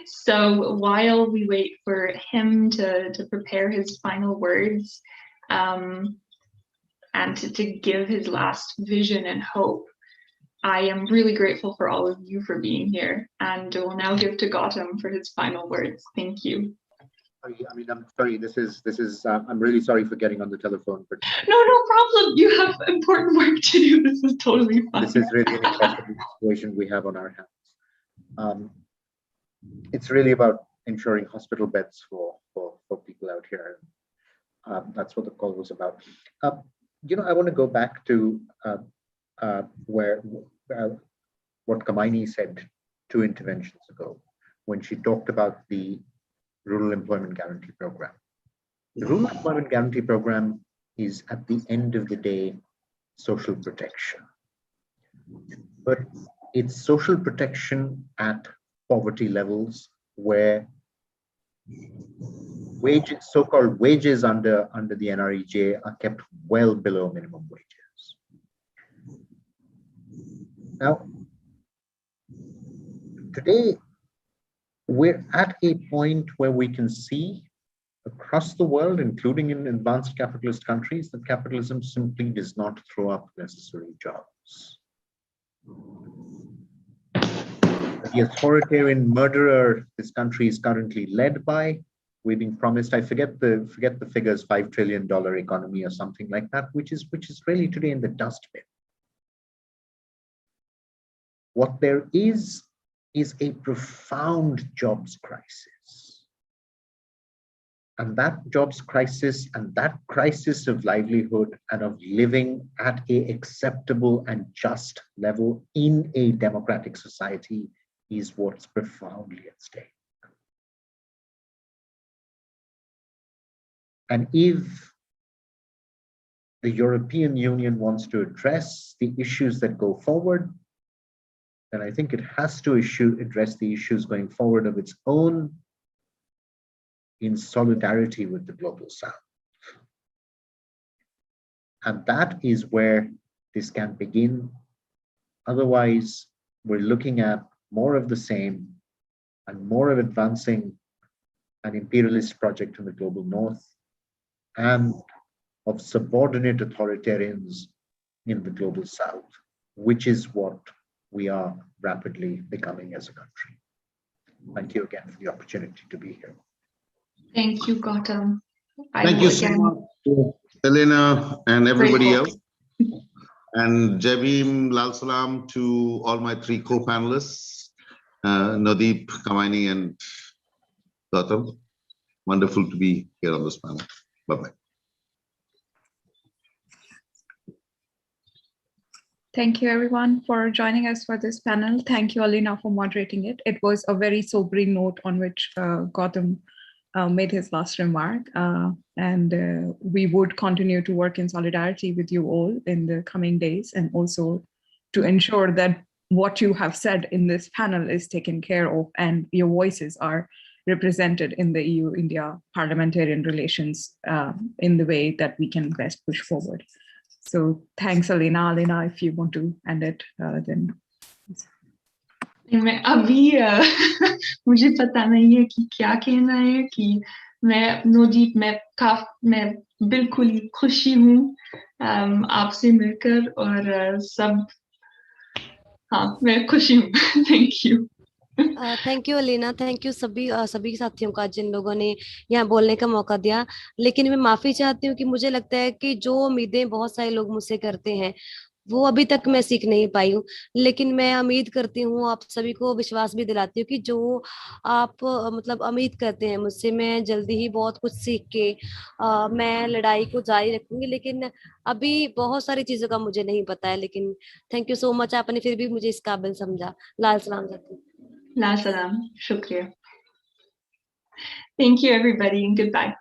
So while we wait for him to prepare his final words and to give his last vision and hope, I am really grateful for all of you for being here, and will now give to Gautam for his final words. Thank you. I mean, I'm sorry, this is I'm really sorry for getting on the telephone. But no problem. You have important work to do. This is totally fine. This is really an incredible situation we have on our hands. It's really about ensuring hospital beds for people out here. That's what the call was about. You know, I want to go back to what Kamayani said 2 interventions ago, when she talked about the Rural Employment Guarantee Program. The Rural Employment Guarantee Program is, at the end of the day, social protection. But it's social protection at poverty levels where so-called wages under the NREJ are kept well below minimum wages. Now, today, we're at a point where we can see across the world, including in advanced capitalist countries, that capitalism simply does not throw up necessary jobs. The authoritarian murderer this country is currently led by, we're being promised, I forget the figures, $5 trillion economy or something like that, which is really today in the dustbin. What there is a profound jobs crisis. And that jobs crisis and that crisis of livelihood and of living at an acceptable and just level in a democratic society is what's profoundly at stake. And if the European Union wants to address the issues that go forward, then I think it has to address the issues going forward of its own in solidarity with the Global South. And that is where this can begin. Otherwise, we're looking at more of the same and more of advancing an imperialist project in the global north and of subordinate authoritarians in the global south, which is what we are rapidly becoming as a country. Thank you again for the opportunity to be here. Thank you, Gautam. Thank you so much, Alena and everybody else. And Javim, Lal Salam to all my three co-panelists, Nodeep, Kamayani, and Gautam. Wonderful to be here on this panel. Bye-bye. Thank you, everyone, for joining us for this panel. Thank you, Alena, for moderating it. It was a very sobering note on which Gautam made his last remark. And we would continue to work in solidarity with you all in the coming days, and also to ensure that what you have said in this panel is taken care of and your voices are represented in the EU-India parliamentarian relations in the way that we can best push forward. So thanks, Alena. Alena, if you want to end it, then. मैं अभी मुझे पता नहीं है कि क्या कहना है कि मैं नोदीप मैं बिल्कुल ही खुशी हूँ आपसे मिलकर और सब हाँ मैं खुशी हूँ thank you thank you Alina, thank you सभी साथियों का जिन लोगों ने यहाँ बोलने का मौका दिया। लेकिन मैं माफी चाहती हूँ कि मुझे लगता है कि जो उम्मीदें बहुत सारे लोग मुझसे करते हैं वो अभी तक मैं सीख नहीं पाई हूँ। लेकिन मैं उम्मीद करती हूँ, आप सभी को विश्वास भी दिलाती हूँ कि जो आप मतलब उम्मीद करते हैं मुझसे, मैं जल्दी ही बहुत कुछ सीख के मैं लड़ाई को जारी रखूंगी। लेकिन अभी बहुत सारी चीजों का मुझे नहीं पता है। लेकिन थैंक यू सो मच, आपने फिर भी मुझे इस काबिल समझा। लाल सलाम जाती। La salam, shukriya. Thank you, everybody, and goodbye.